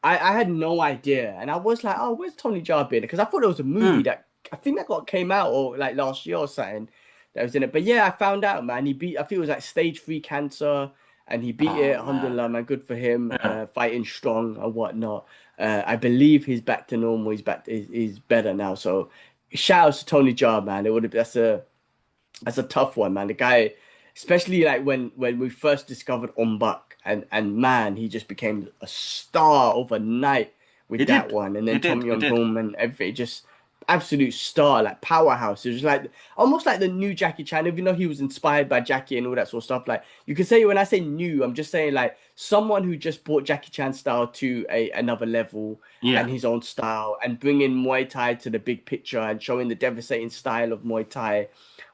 I had no idea, and I was like, oh, where's Tony Jaa been? Because I thought it was a movie mm. that I think that got came out or like last year or something that was in it. But yeah, I found out, man. He beat. I think it was like stage 3 cancer, and he beat Oh it. man, Alhamdulillah, man. Good for him. yeah. Fighting strong and whatnot. I believe he's back to normal. He's better now. So shout out to Tony Jaa, man. It would have that's a tough one, man. The guy, especially like when we first discovered Buck, and man, he just became a star overnight He with that did, one. And he then did, Tom he Yum did. Boom and everything, just absolute star, like powerhouse. It was like almost like the new Jackie Chan, even though he was inspired by Jackie and all that sort of stuff. Like you could say when I say new, I'm just saying like someone who just brought Jackie Chan style to another level Yeah, and his own style and bringing Muay Thai to the big picture and showing the devastating style of Muay Thai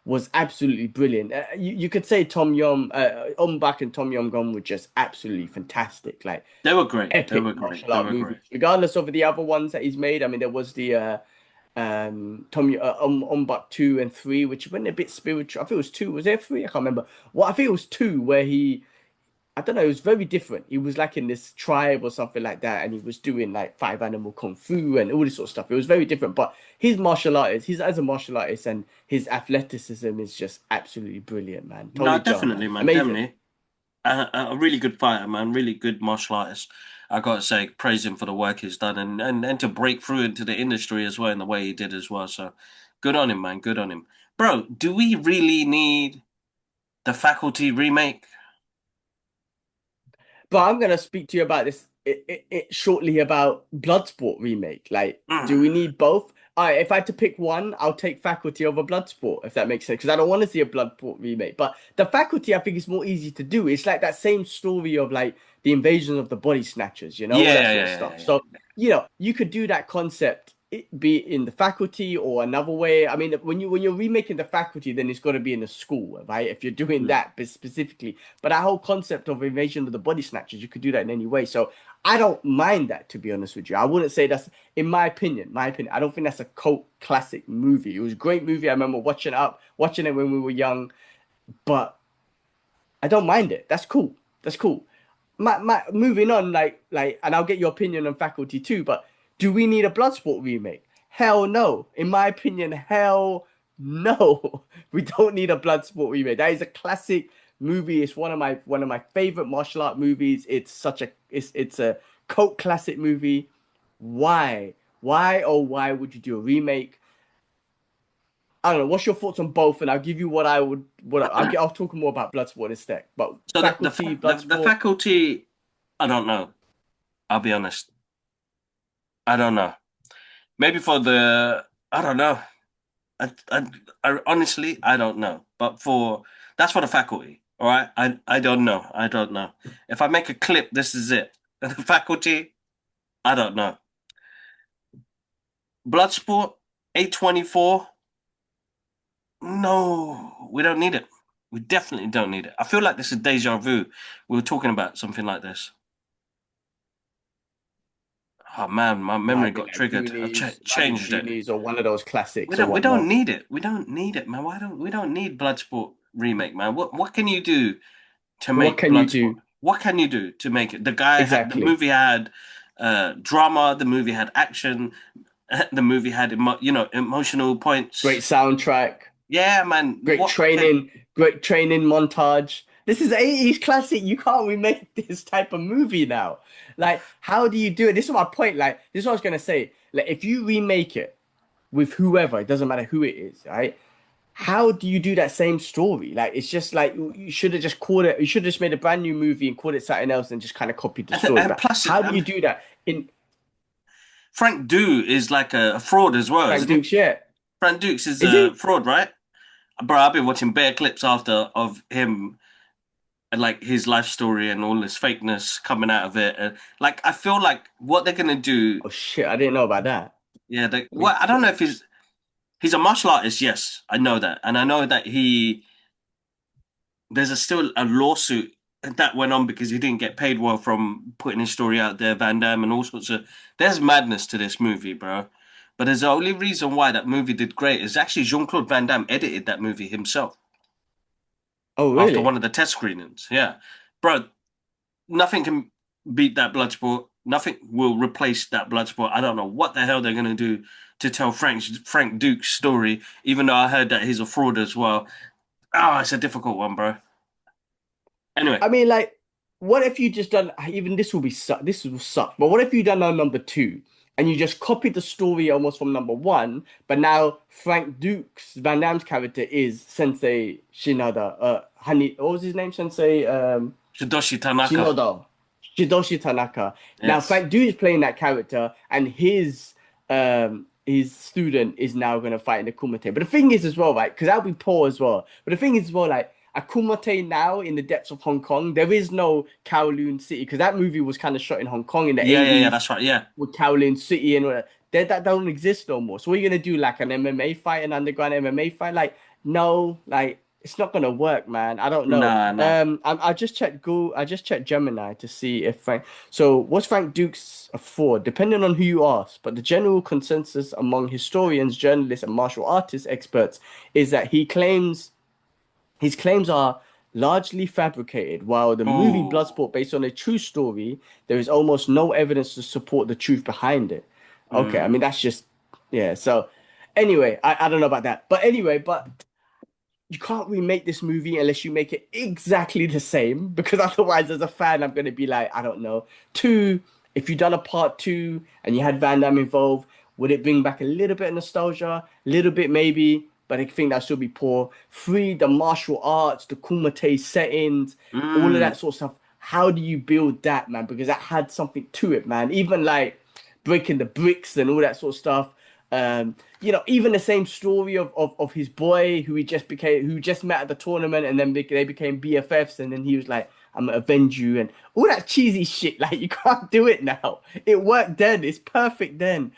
was absolutely brilliant. You could say Bak and Tom Yum Goong were just absolutely fantastic, like they were great. They epic were great. martial They art were great. movies, regardless of the other ones that he's made. I mean, there was the Bak 2 and 3, which went a bit spiritual. I think it was 2. Was there 3? I can't remember. Well, I think it was 2 where I don't know, it was very different. He was like in this tribe or something like that, and he was doing like five animal kung fu and all this sort of stuff. It was very different, but he's as a martial artist, and his athleticism is just absolutely brilliant, man. No, Tony Jaa, definitely, man, man, amazing. definitely. A really good fighter, man. Really good martial artist. I gotta say, praise him for the work he's done and to break through into the industry as well in the way he did as well. So good on him, man. Good on him. Bro, do we really need the Faculty remake? But I'm gonna speak to you about this shortly about Bloodsport remake. Like, Mm. do we need both? If I had to pick one, I'll take Faculty over Bloodsport, if that makes sense. Because I don't want to see a Bloodsport remake. But the Faculty, I think, is more easy to do. It's like that same story of like the invasion of the body snatchers, all Yeah, that yeah, sort of yeah, stuff. yeah, So, yeah. you could do that concept, be it in the Faculty or another way. I mean, when you're remaking the Faculty, then it's got to be in a school, right? If you're doing Mm. that specifically. But that whole concept of invasion of the body snatchers, you could do that in any way. So I don't mind that, to be honest with you. I wouldn't say that's, in my opinion, I don't think that's a cult classic movie. It was a great movie. I remember watching it when we were young, but I don't mind it. That's cool. That's cool. Moving on, and I'll get your opinion on Faculty too. But do we need a Bloodsport remake? Hell no. In my opinion, hell no. We don't need a Bloodsport remake. That is a classic movie. It's one of my favorite martial art movies. It's a cult classic movie. Why? Why would you do a remake? I don't know. What's your thoughts on both? And I'll give you what I would. I'll talk more about Bloodsport instead. But So Faculty, the Bloodsport. Faculty, I don't know. I'll be honest. I don't know. Maybe for the I don't know. I, I honestly I don't know. But for that's for the Faculty. All right. I don't know. I don't know. If I make a clip, this is it. The Faculty, I don't know. Bloodsport, A24. No, we don't need it. We definitely don't need it. I feel like this is deja vu. We were talking about something like this. Oh man, my memory Might be got like triggered. I Goonies, might be changed it. Goonies or one of those We classics or don't. We don't whatnot. need it. We don't need it, man. We don't need Bloodsport remake, man? What can you do to What make can you Bloodsport? do? What can you do to make it? The Exactly. movie had drama. The movie had action. The movie had emotional Great points. soundtrack, Yeah, man. great What can? great training montage. This is 80s classic. You can't remake this type of movie now. Like, how do you do it? This is my point. Like, this is what I was gonna say. Like, if you remake it with whoever, it doesn't matter who it is, right? How do you do that same story? Like, it's just like you should have just called it. You should have just made a brand new movie and called it something else and just kind of copied the story. And But plus, how do you do that in Frank Du is like a fraud as well, Frank isn't he? Duke's shit? Frank Dukes is Is a he? fraud, right? Bro, I've been watching bare clips after of him and like his life story and all this fakeness coming out of it. And like, I feel like what they're gonna do, Oh shit! I didn't know about that. yeah. We, I don't know if he's a martial artist. Yes, I know that, and I know that there's still a lawsuit that went on because he didn't get paid well from putting his story out there, Van Damme and all sorts of. There's madness to this movie, bro. But there's the only reason why that movie did great is actually Jean-Claude Van Damme edited that movie himself oh after one really? of the test screenings. Yeah, bro, nothing can beat that Bloodsport. Nothing will replace that Bloodsport. I don't know what the hell they're gonna do to tell Frank Duke's story, even though I heard that he's a fraud as well. Oh, it's a difficult one, bro. Anyway, I mean, like, what if you just done? Even this will be suck. This will suck. But what if you done on number two and you just copied the story almost from number one, but now Frank Dukes Van Damme's character is Sensei Shinoda. Honey, what was his name? Sensei. Shidoshi Tanaka. Shinoda, Shidoshi Tanaka. Now Yes. Frank Dux is playing that character, and his student is now gonna fight in the Kumite. But the thing is as well, right? Because that'll be poor as well. But the thing is as well, like a Kumite now in the depths of Hong Kong, there is no Kowloon City because that movie was kind of shot in Hong Kong in the Yeah, 80s that's right. Yeah. with Kowloon City and all that. That don't exist no more. So what are you gonna do? Like an MMA fight, an underground MMA fight? Like no, like it's not gonna work, man. I don't know. Nah. I just checked Google. I just checked Gemini to see if Frank. So what's Frank Dukes for? Depending on who you ask, but the general consensus among historians, journalists, and martial artist experts is that his claims are largely fabricated, while the movie Oh. Bloodsport, based on a true story, there is almost no evidence to support the truth behind it. Okay, I mean Mm. that's just yeah. So anyway, I don't know about that, but anyway, but you can't remake this movie unless you make it exactly the same because otherwise as a fan I'm gonna be like I don't know. Two, if you done a part two and you had Van Damme involved, would it bring back a little bit of nostalgia? A little bit maybe, but I think that should be poor. Three, the martial arts, the kumite settings, all of Mm. that sort of stuff. How do you build that, man? Because that had something to it, man. Even like breaking the bricks and all that sort of stuff. Even the same story of his boy who just met at the tournament and then they became BFFs and then he was like, I'm gonna avenge you and all that cheesy shit. Like you can't do it now. It worked then. It's perfect then.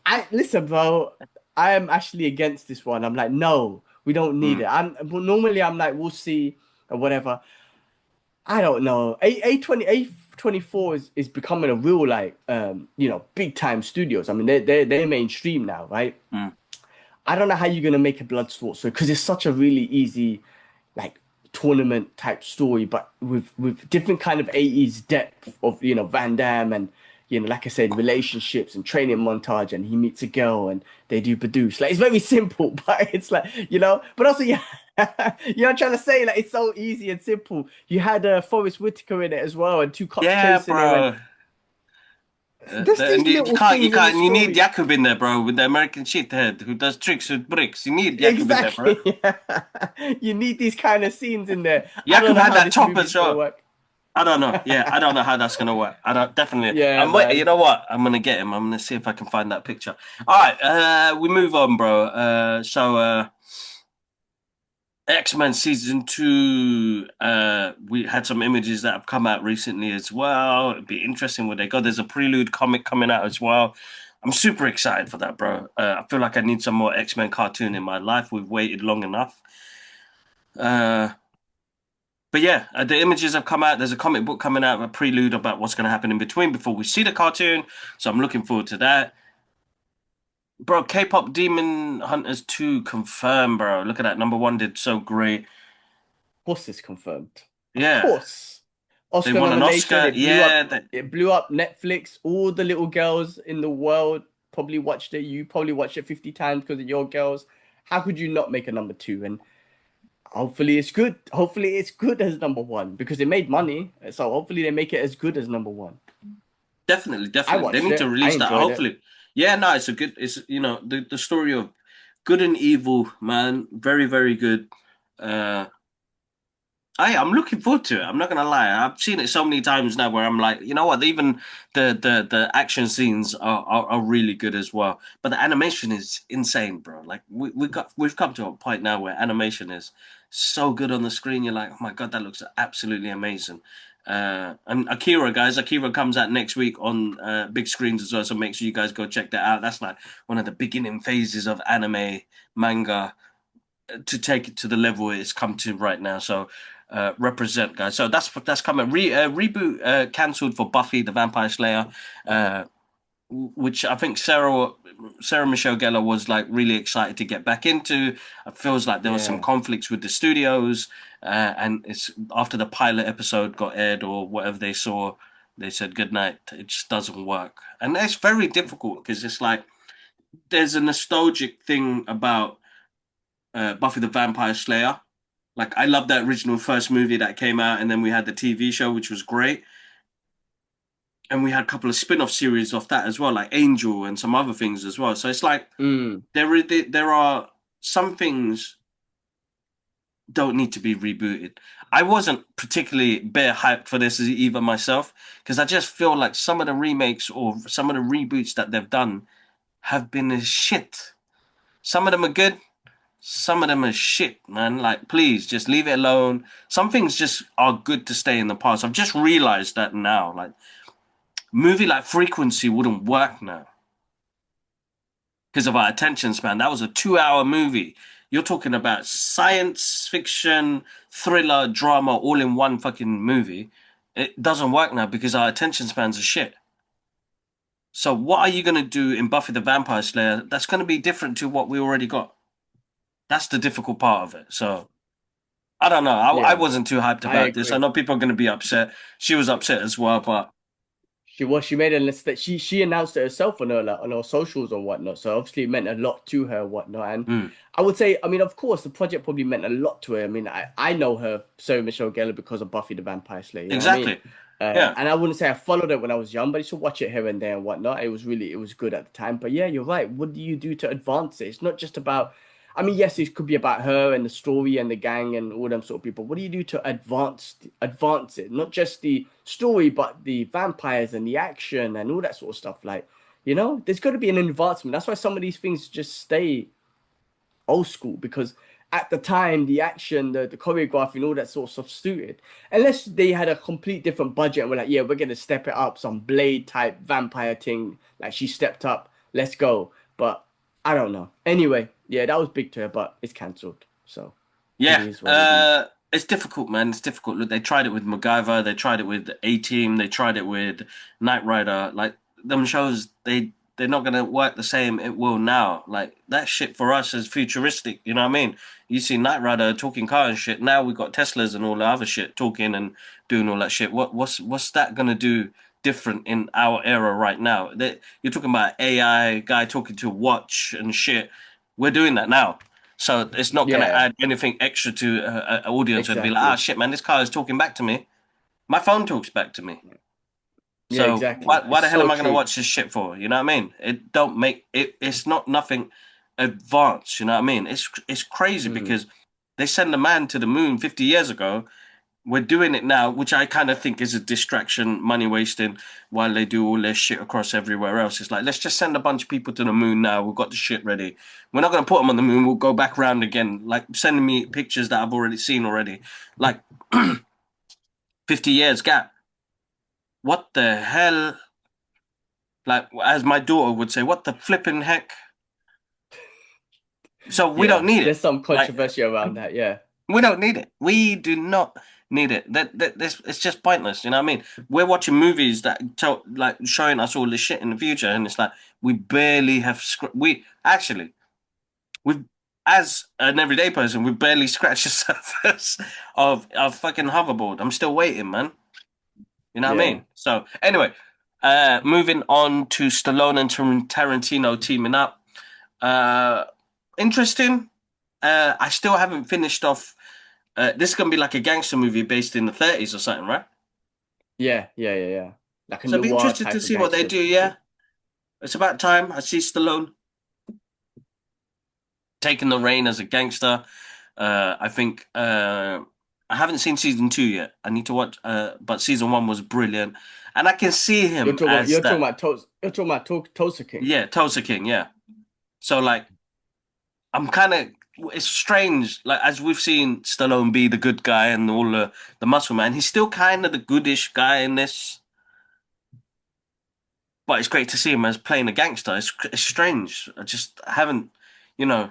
I listen, bro. I am actually against this one. I'm like, no, we don't need Mm. it. But normally I'm like, we'll see or whatever. I don't know. A24 is becoming a real like big time studios. I mean they're mainstream now, right? Mm. I don't know how you're gonna make a Bloodsport so because it's such a really easy like tournament type story, but with different kind of 80s depth of Van Damme and like I said, relationships and training montage, and he meets a girl and they do Badoosh. Like it's very simple, but it's like but also yeah, I'm trying to say like it's so easy and simple. You had Forrest Whitaker in it as well, and two cops Yeah, chasing him, and bro. there's And these you little can't, things in the you need story. Jakub in there, bro, with the American shithead who does tricks with bricks. You need Jakub in there, bro. Exactly. You need these kind of scenes in there. I don't Jakub know had how that this chop as movie's gonna well. work. I don't know. Yeah, I don't know how that's gonna work. I don't definitely. Yeah, I'm wait. You man. know what? I'm gonna get him. I'm gonna see if I can find that picture. All right. We move on, bro. X-Men season two. We had some images that have come out recently as well. It'd be interesting where they go. There's a Prelude comic coming out as well. I'm super excited for that, bro. I feel like I need some more X-Men cartoon in my life. We've waited long enough. Uh, but yeah, the images have come out. There's a comic book coming out, a prelude about what's going to happen in between before we see the cartoon. So I'm looking forward to that. Bro, K-pop Demon Hunters 2 confirmed, bro. Look at that. Number one did so great. Of course, it's confirmed. Of Yeah. course, They Oscar won an nomination. Oscar. It blew Yeah. up. It blew up Netflix. All the little girls in the world probably watched it. You probably watched it 50 times because of your girls. How could you not make a number two? And hopefully it's good. Hopefully it's good as number one because it made money. So hopefully they make it as good as number one. Definitely, I definitely. They watched need to it. I release that. enjoyed it. Hopefully. Yeah, no, it's a good, it's, the story of good and evil, man. Very, very good. Uh, I'm looking forward to it. I'm not gonna lie. I've seen it so many times now where I'm like, you know what? Even the action scenes are really good as well. But the animation is insane, bro. Like we've come to a point now where animation is so good on the screen. You're like, oh my god, that looks absolutely amazing. And Akira, guys, Akira comes out next week on big screens as well. So make sure you guys go check that out. That's like one of the beginning phases of anime manga to take it to the level it's come to right now. So represent, guys. So that's coming. Reboot cancelled for Buffy the Vampire Slayer, uh, which I think Sarah Michelle Gellar was like really excited to get back into. It feels like there was some Yeah. conflicts with the studios, and it's after the pilot episode got aired or whatever they saw. They said good night. It just doesn't work, and it's very difficult because it's like there's a nostalgic thing about Buffy the Vampire Slayer. Like I love that original first movie that came out, and then we had the TV show, which was great, and we had a couple of spin-off series of that as well, like Angel and some other things as well. So it's like Mm. there are some things don't need to be rebooted. I wasn't particularly bare hyped for this either myself because I just feel like some of the remakes or some of the reboots that they've done have been as shit. Some of them are good, some of them are shit, man. Like, please, just leave it alone. Some things just are good to stay in the past. I've just realized that now. Like, movie like Frequency wouldn't work now because of our attention span. That was a 2 hour movie. You're talking about science fiction, thriller, drama, all in one fucking movie. It doesn't work now because our attention spans are shit. So, what are you going to do in Buffy the Vampire Slayer that's going to be different to what we already got? That's the difficult part of it. So, I don't know. I Yeah. wasn't too hyped I about this. I agree. know people are going to be upset. She was upset as well, but She was. She made a list that she announced it herself on her like, on her socials and whatnot. So obviously it meant a lot to her and whatnot. And mm, I would say, I mean, of course, the project probably meant a lot to her. I mean, I know her, Sarah Michelle Gellar, because of Buffy the Vampire Slayer. You know what I mean? exactly. Yeah, And I wouldn't say I followed it when I was young, but I used to watch it here and there and whatnot. It was good at the time. But yeah, you're right. What do you do to advance it? It's not just about, I mean, yes, it could be about her and the story and the gang and all them sort of people. What do you do to advance it? Not just the story, but the vampires and the action and all that sort of stuff. Like, there's got to be an advancement. That's why some of these things just stay old school because at the time the action, the choreography, and all that sort of stuff suited. Unless they had a complete different budget and were like, yeah, we're gonna step it up, some Blade type vampire thing, like she stepped up, let's go. But I don't know. Anyway, yeah, that was big to her, but it's cancelled. So it yeah. is what it is. It's difficult, man. It's difficult. Look, they tried it with MacGyver. They tried it with A Team. They tried it with Knight Rider. Like them shows, they're not gonna work the same. It will now. Like that shit for us is futuristic. You know what I mean? You see Knight Rider talking car and shit. Now we got Teslas and all the other shit talking and doing all that shit. What's that gonna do different in our era right now? You're talking about AI guy talking to a watch and shit. We're doing that now. So it's not going to Yeah, add anything extra to an audience and be like, ah, exactly. shit, man, this car is talking back to me. My phone talks back to me. Yeah, So exactly. why It's the hell so am I going to true. watch this shit for? You know what I mean? It don't make it. It's not nothing advanced. You know what I mean? It's crazy Mm. because they sent a man to the moon 50 years ago. We're doing it now, which I kind of think is a distraction, money wasting, while they do all their shit across everywhere else. It's like, let's just send a bunch of people to the moon now. We've got the shit ready. We're not going to put them on the moon. We'll go back round again. Like, sending me pictures that I've already seen already. Like, 50 years gap. What the hell? Like as my daughter would say, "What the flipping heck?" So we don't Yeah, need there's it. some Like controversy around that. Yeah, we don't need it. We do not need it. That this it's just pointless. You know what I mean? We're watching movies that tell like showing us all this shit in the future, and it's like we barely have we actually we as an everyday person we barely scratched the surface of fucking hoverboard. I'm still waiting, man. You know what I yeah, mean? So anyway, moving on to Stallone and Tarantino teaming up. Uh, interesting. I still haven't finished off. This is gonna be like a gangster movie based in the 30s or something, right? yeah. Like a So I'd be noir interested to type of see what they gangster do. flick. Yeah, it's about time. I see Stallone taking the reign as a gangster. I think I haven't seen season 2 yet. I need to watch. But season 1 was brilliant, and I can see him as You're talking that. about Tulsa King. Yeah, Tulsa King. Yeah. So like, I'm kind of. It's strange, like as we've seen Stallone be the good guy and all the muscle man. He's still kind of the goodish guy in this, but it's great to see him as playing a gangster. It's strange. I just haven't, you know,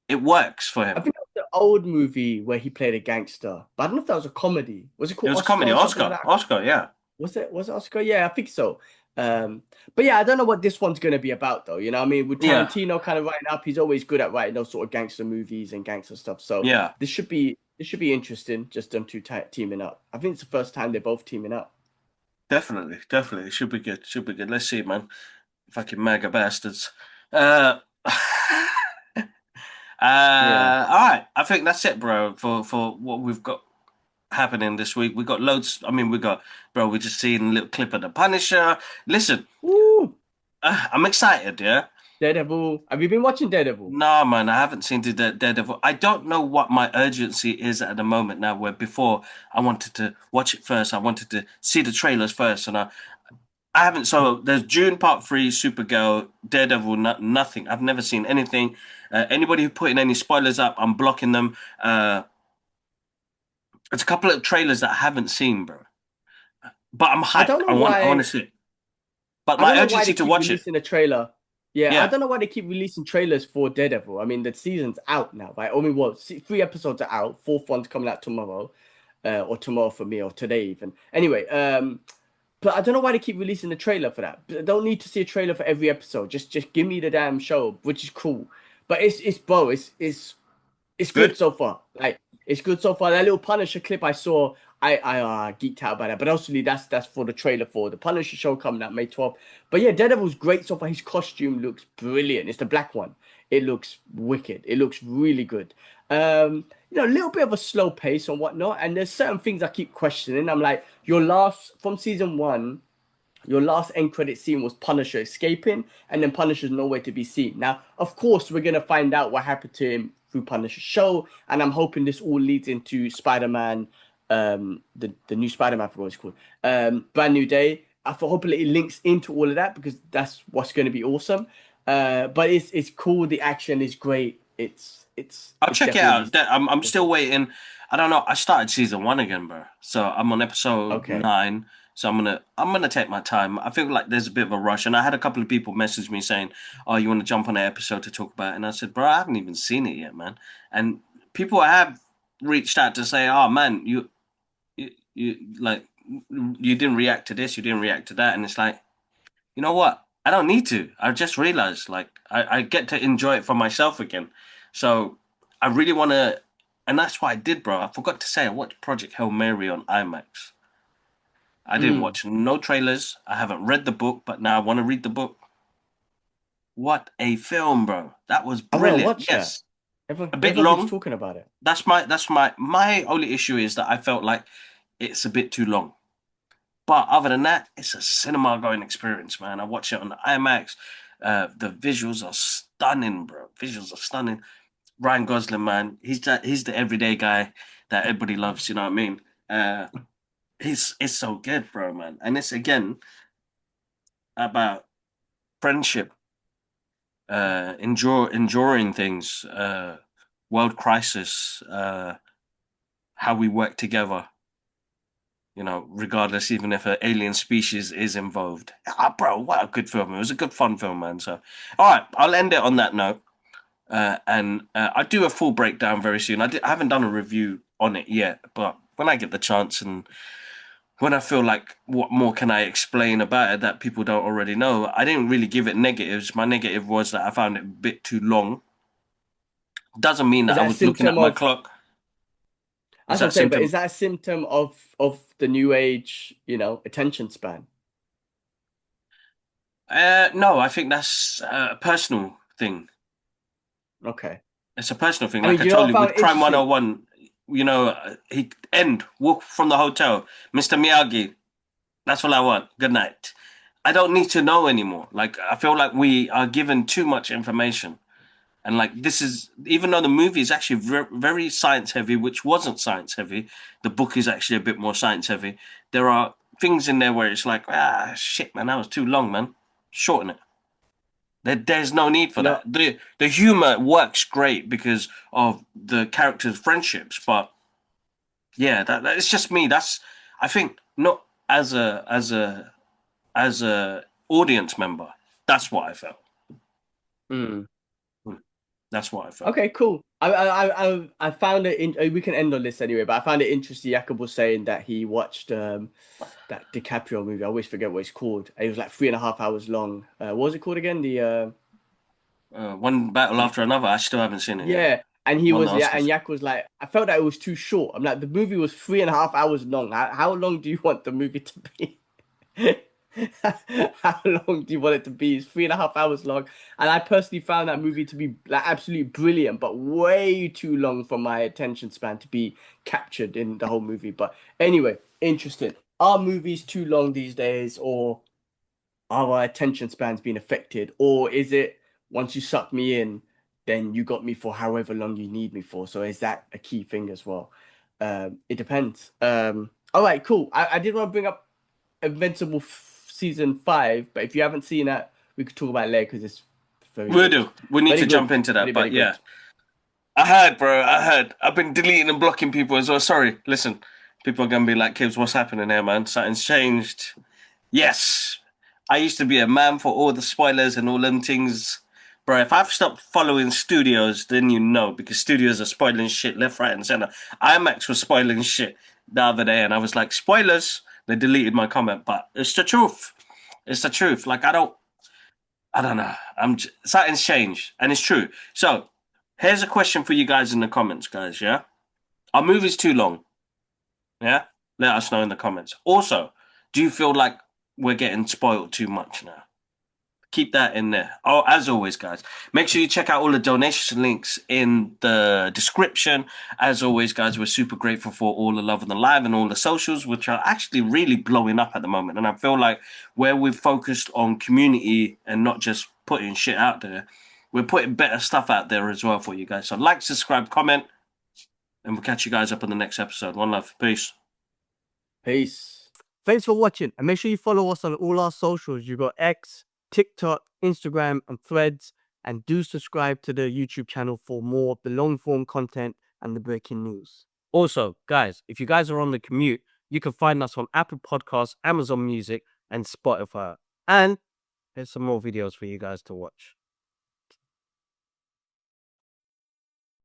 it works for I him. think that was the old movie where he played a gangster, but I don't know if that was a comedy. Was it It called was a Oscar comedy, or something like Oscar, that? Oscar, yeah, Was it Oscar? Yeah, I think so. But yeah, I don't know what this one's gonna be about though. You know, what I mean, with yeah, Tarantino kind of writing up, he's always good at writing those sort of gangster movies and gangster stuff. So yeah. this should be interesting. Just them two teaming up. I think it's the first time they're both teaming up. Definitely, definitely. It should be good. Should be good. Let's see, man. Fucking mega bastards. Uh, Yeah. all right. I think that's it, bro. For what we've got happening this week, we got loads. I mean, we got, bro. We just seen a little clip of the Punisher. Listen, Woo! I'm excited. Yeah. Daredevil. Have you been watching Daredevil? No, man, I haven't seen the Daredevil. I don't know what my urgency is at the moment now. Where before I wanted to watch it first, I wanted to see the trailers first, and I haven't. So there's June Part 3, Supergirl, Daredevil, nothing. I've never seen anything. Anybody who put in any spoilers up, I'm blocking them. It's a couple of trailers that I haven't seen, bro. But I'm I don't hyped. know I want to why. see it. But I don't my know why they urgency to keep watch it. releasing a trailer. Yeah, I Yeah, don't know why they keep releasing trailers for Daredevil. I mean, the season's out now, right? I mean, what, 3 episodes are out. Fourth one's coming out tomorrow, or tomorrow for me, or today even. Anyway, but I don't know why they keep releasing the trailer for that. I don't need to see a trailer for every episode. Just give me the damn show, which is cool. But it's bro, it's good good. so far. Like it's good so far. That little Punisher clip I saw, I geeked out by that. But obviously that's for the trailer for the Punisher show coming out May 12th. But yeah, Daredevil's great so far. His costume looks brilliant. It's the black one. It looks wicked. It looks really good. A little bit of a slow pace and whatnot. And there's certain things I keep questioning. I'm like, your last from season one. Your last end credit scene was Punisher escaping, and then Punisher's nowhere to be seen. Now, of course, we're gonna find out what happened to him through Punisher's show, and I'm hoping this all leads into Spider-Man, the new Spider-Man, I forgot what it's called, Brand New Day. I thought hopefully it links into all of that because that's what's gonna be awesome. But it's cool. The action is great. I'll It's check it definitely out. I'm still waiting. I don't know. I started season 1 again, bro. So I'm on episode okay. 9. So I'm gonna take my time. I feel like there's a bit of a rush, and I had a couple of people message me saying, "Oh, you want to jump on an episode to talk about it?" And I said, "Bro, I haven't even seen it yet, man." And people have reached out to say, "Oh, man, you like you didn't react to this, you didn't react to that," and it's like, you know what? I don't need to. I just realized like I get to enjoy it for myself again. So I really want to, and that's what I did, bro. I forgot to say I watched Project Hail Mary on IMAX. I didn't Mm. watch no trailers. I haven't read the book, but now I want to read the book. What a film, bro! That was I want to brilliant. watch that. Yes, Everyone, a bit everyone keeps long. talking about it. That's my only issue is that I felt like it's a bit too long. But other than that, it's a cinema going experience, man. I watch it on the IMAX. The visuals are stunning, bro. Visuals are stunning. Ryan Gosling, man, he's the everyday guy that everybody loves. You know what I mean? Uh, he's it's so good, bro, man. And it's again about friendship, enduring things, world crisis, how we work together. regardless, even if an alien species is involved. Bro, what a good film. It was a good, fun film, man. So, all right, I'll end it on that note. And I'll do a full breakdown very soon. I haven't done a review on it yet, but when I get the chance and when I feel like what more can I explain about it that people don't already know, I didn't really give it negatives. My negative was that I found it a bit too long. Doesn't mean Is that I that a was looking at symptom my of? clock. Is That's what I'm that saying. But symptom? is that a symptom of the new age, attention span? No, I think that's a personal thing. Okay. It's a personal thing. I mean, Like I do you know told what I you found with Crime interesting? 101, he walk from the hotel. Mr. Miyagi, that's all I want. Good night. I don't need to know anymore. Like I feel like we are given too much information. And like this is even though the movie is actually very science heavy, which wasn't science heavy, the book is actually a bit more science heavy. There are things in there where it's like, shit, man, that was too long, man. Shorten it. There's no need for You know, that. The humor works great because of the characters' friendships, but yeah, that it's just me. That's I think not as a audience member. That's what I felt. mm. Hmm. That's what I felt. Okay, cool. I found it in. We can end on this anyway, but I found it interesting. Jakob was saying that he watched that DiCaprio movie. I always forget what it's called. It was like 3.5 hours long. What was it called again? One battle after another. I still haven't seen it yet. Yeah, and he Won the was yeah, and Oscars. Yak was like, I felt that it was too short. I'm like, the movie was 3.5 hours long. How long do you want the movie to be? How long do you want it to be? It's 3.5 hours long, and I personally found that movie to be like absolutely brilliant, but way too long for my attention span to be captured in the whole movie. But anyway, interesting. Are movies too long these days, or our attention spans being affected, or is it once you suck me in, then you got me for however long you need me for? So is that a key thing as well? It depends. All right, cool. I did want to bring up Invincible season 5, but if you haven't seen that, we could talk about it later because it's very We good. do. We need Very to jump good. into Very, that. very But yeah, good. I heard, bro. I heard. I've been deleting and blocking people as well. Sorry. Listen, people are gonna be like, "Kibbs, what's happening here, man? Something's changed." Yes, I used to be a man for all the spoilers and all them things, bro. If I've stopped following studios, then you know because studios are spoiling shit left, right, and center. IMAX was spoiling shit the other day, and I was like, "Spoilers." They deleted my comment, but it's the truth. It's the truth. Like I don't know. Something's changed, and it's true. So, here's a question for you guys in the comments, guys. Yeah, our movie's too long. Yeah, let us know in the comments. Also, do you feel like we're getting spoiled too much now? Keep that in there. Oh, as always, guys, make sure you check out all the donation links in the description. As always, guys, we're super grateful for all the love and the live and all the socials, which are actually really blowing up at the moment. And I feel like where we've focused on community and not just putting shit out there, we're putting better stuff out there as well for you guys. So like, subscribe, comment, and we'll catch you guys up on the next episode. One love. Peace. Peace. Thanks for watching, and make sure you follow us on all our socials. You got X, TikTok, Instagram, and Threads, and do subscribe to the YouTube channel for more of the long form content and the breaking news. Also, guys, if you guys are on the commute, you can find us on Apple Podcasts, Amazon Music, and Spotify. And there's some more videos for you guys to watch.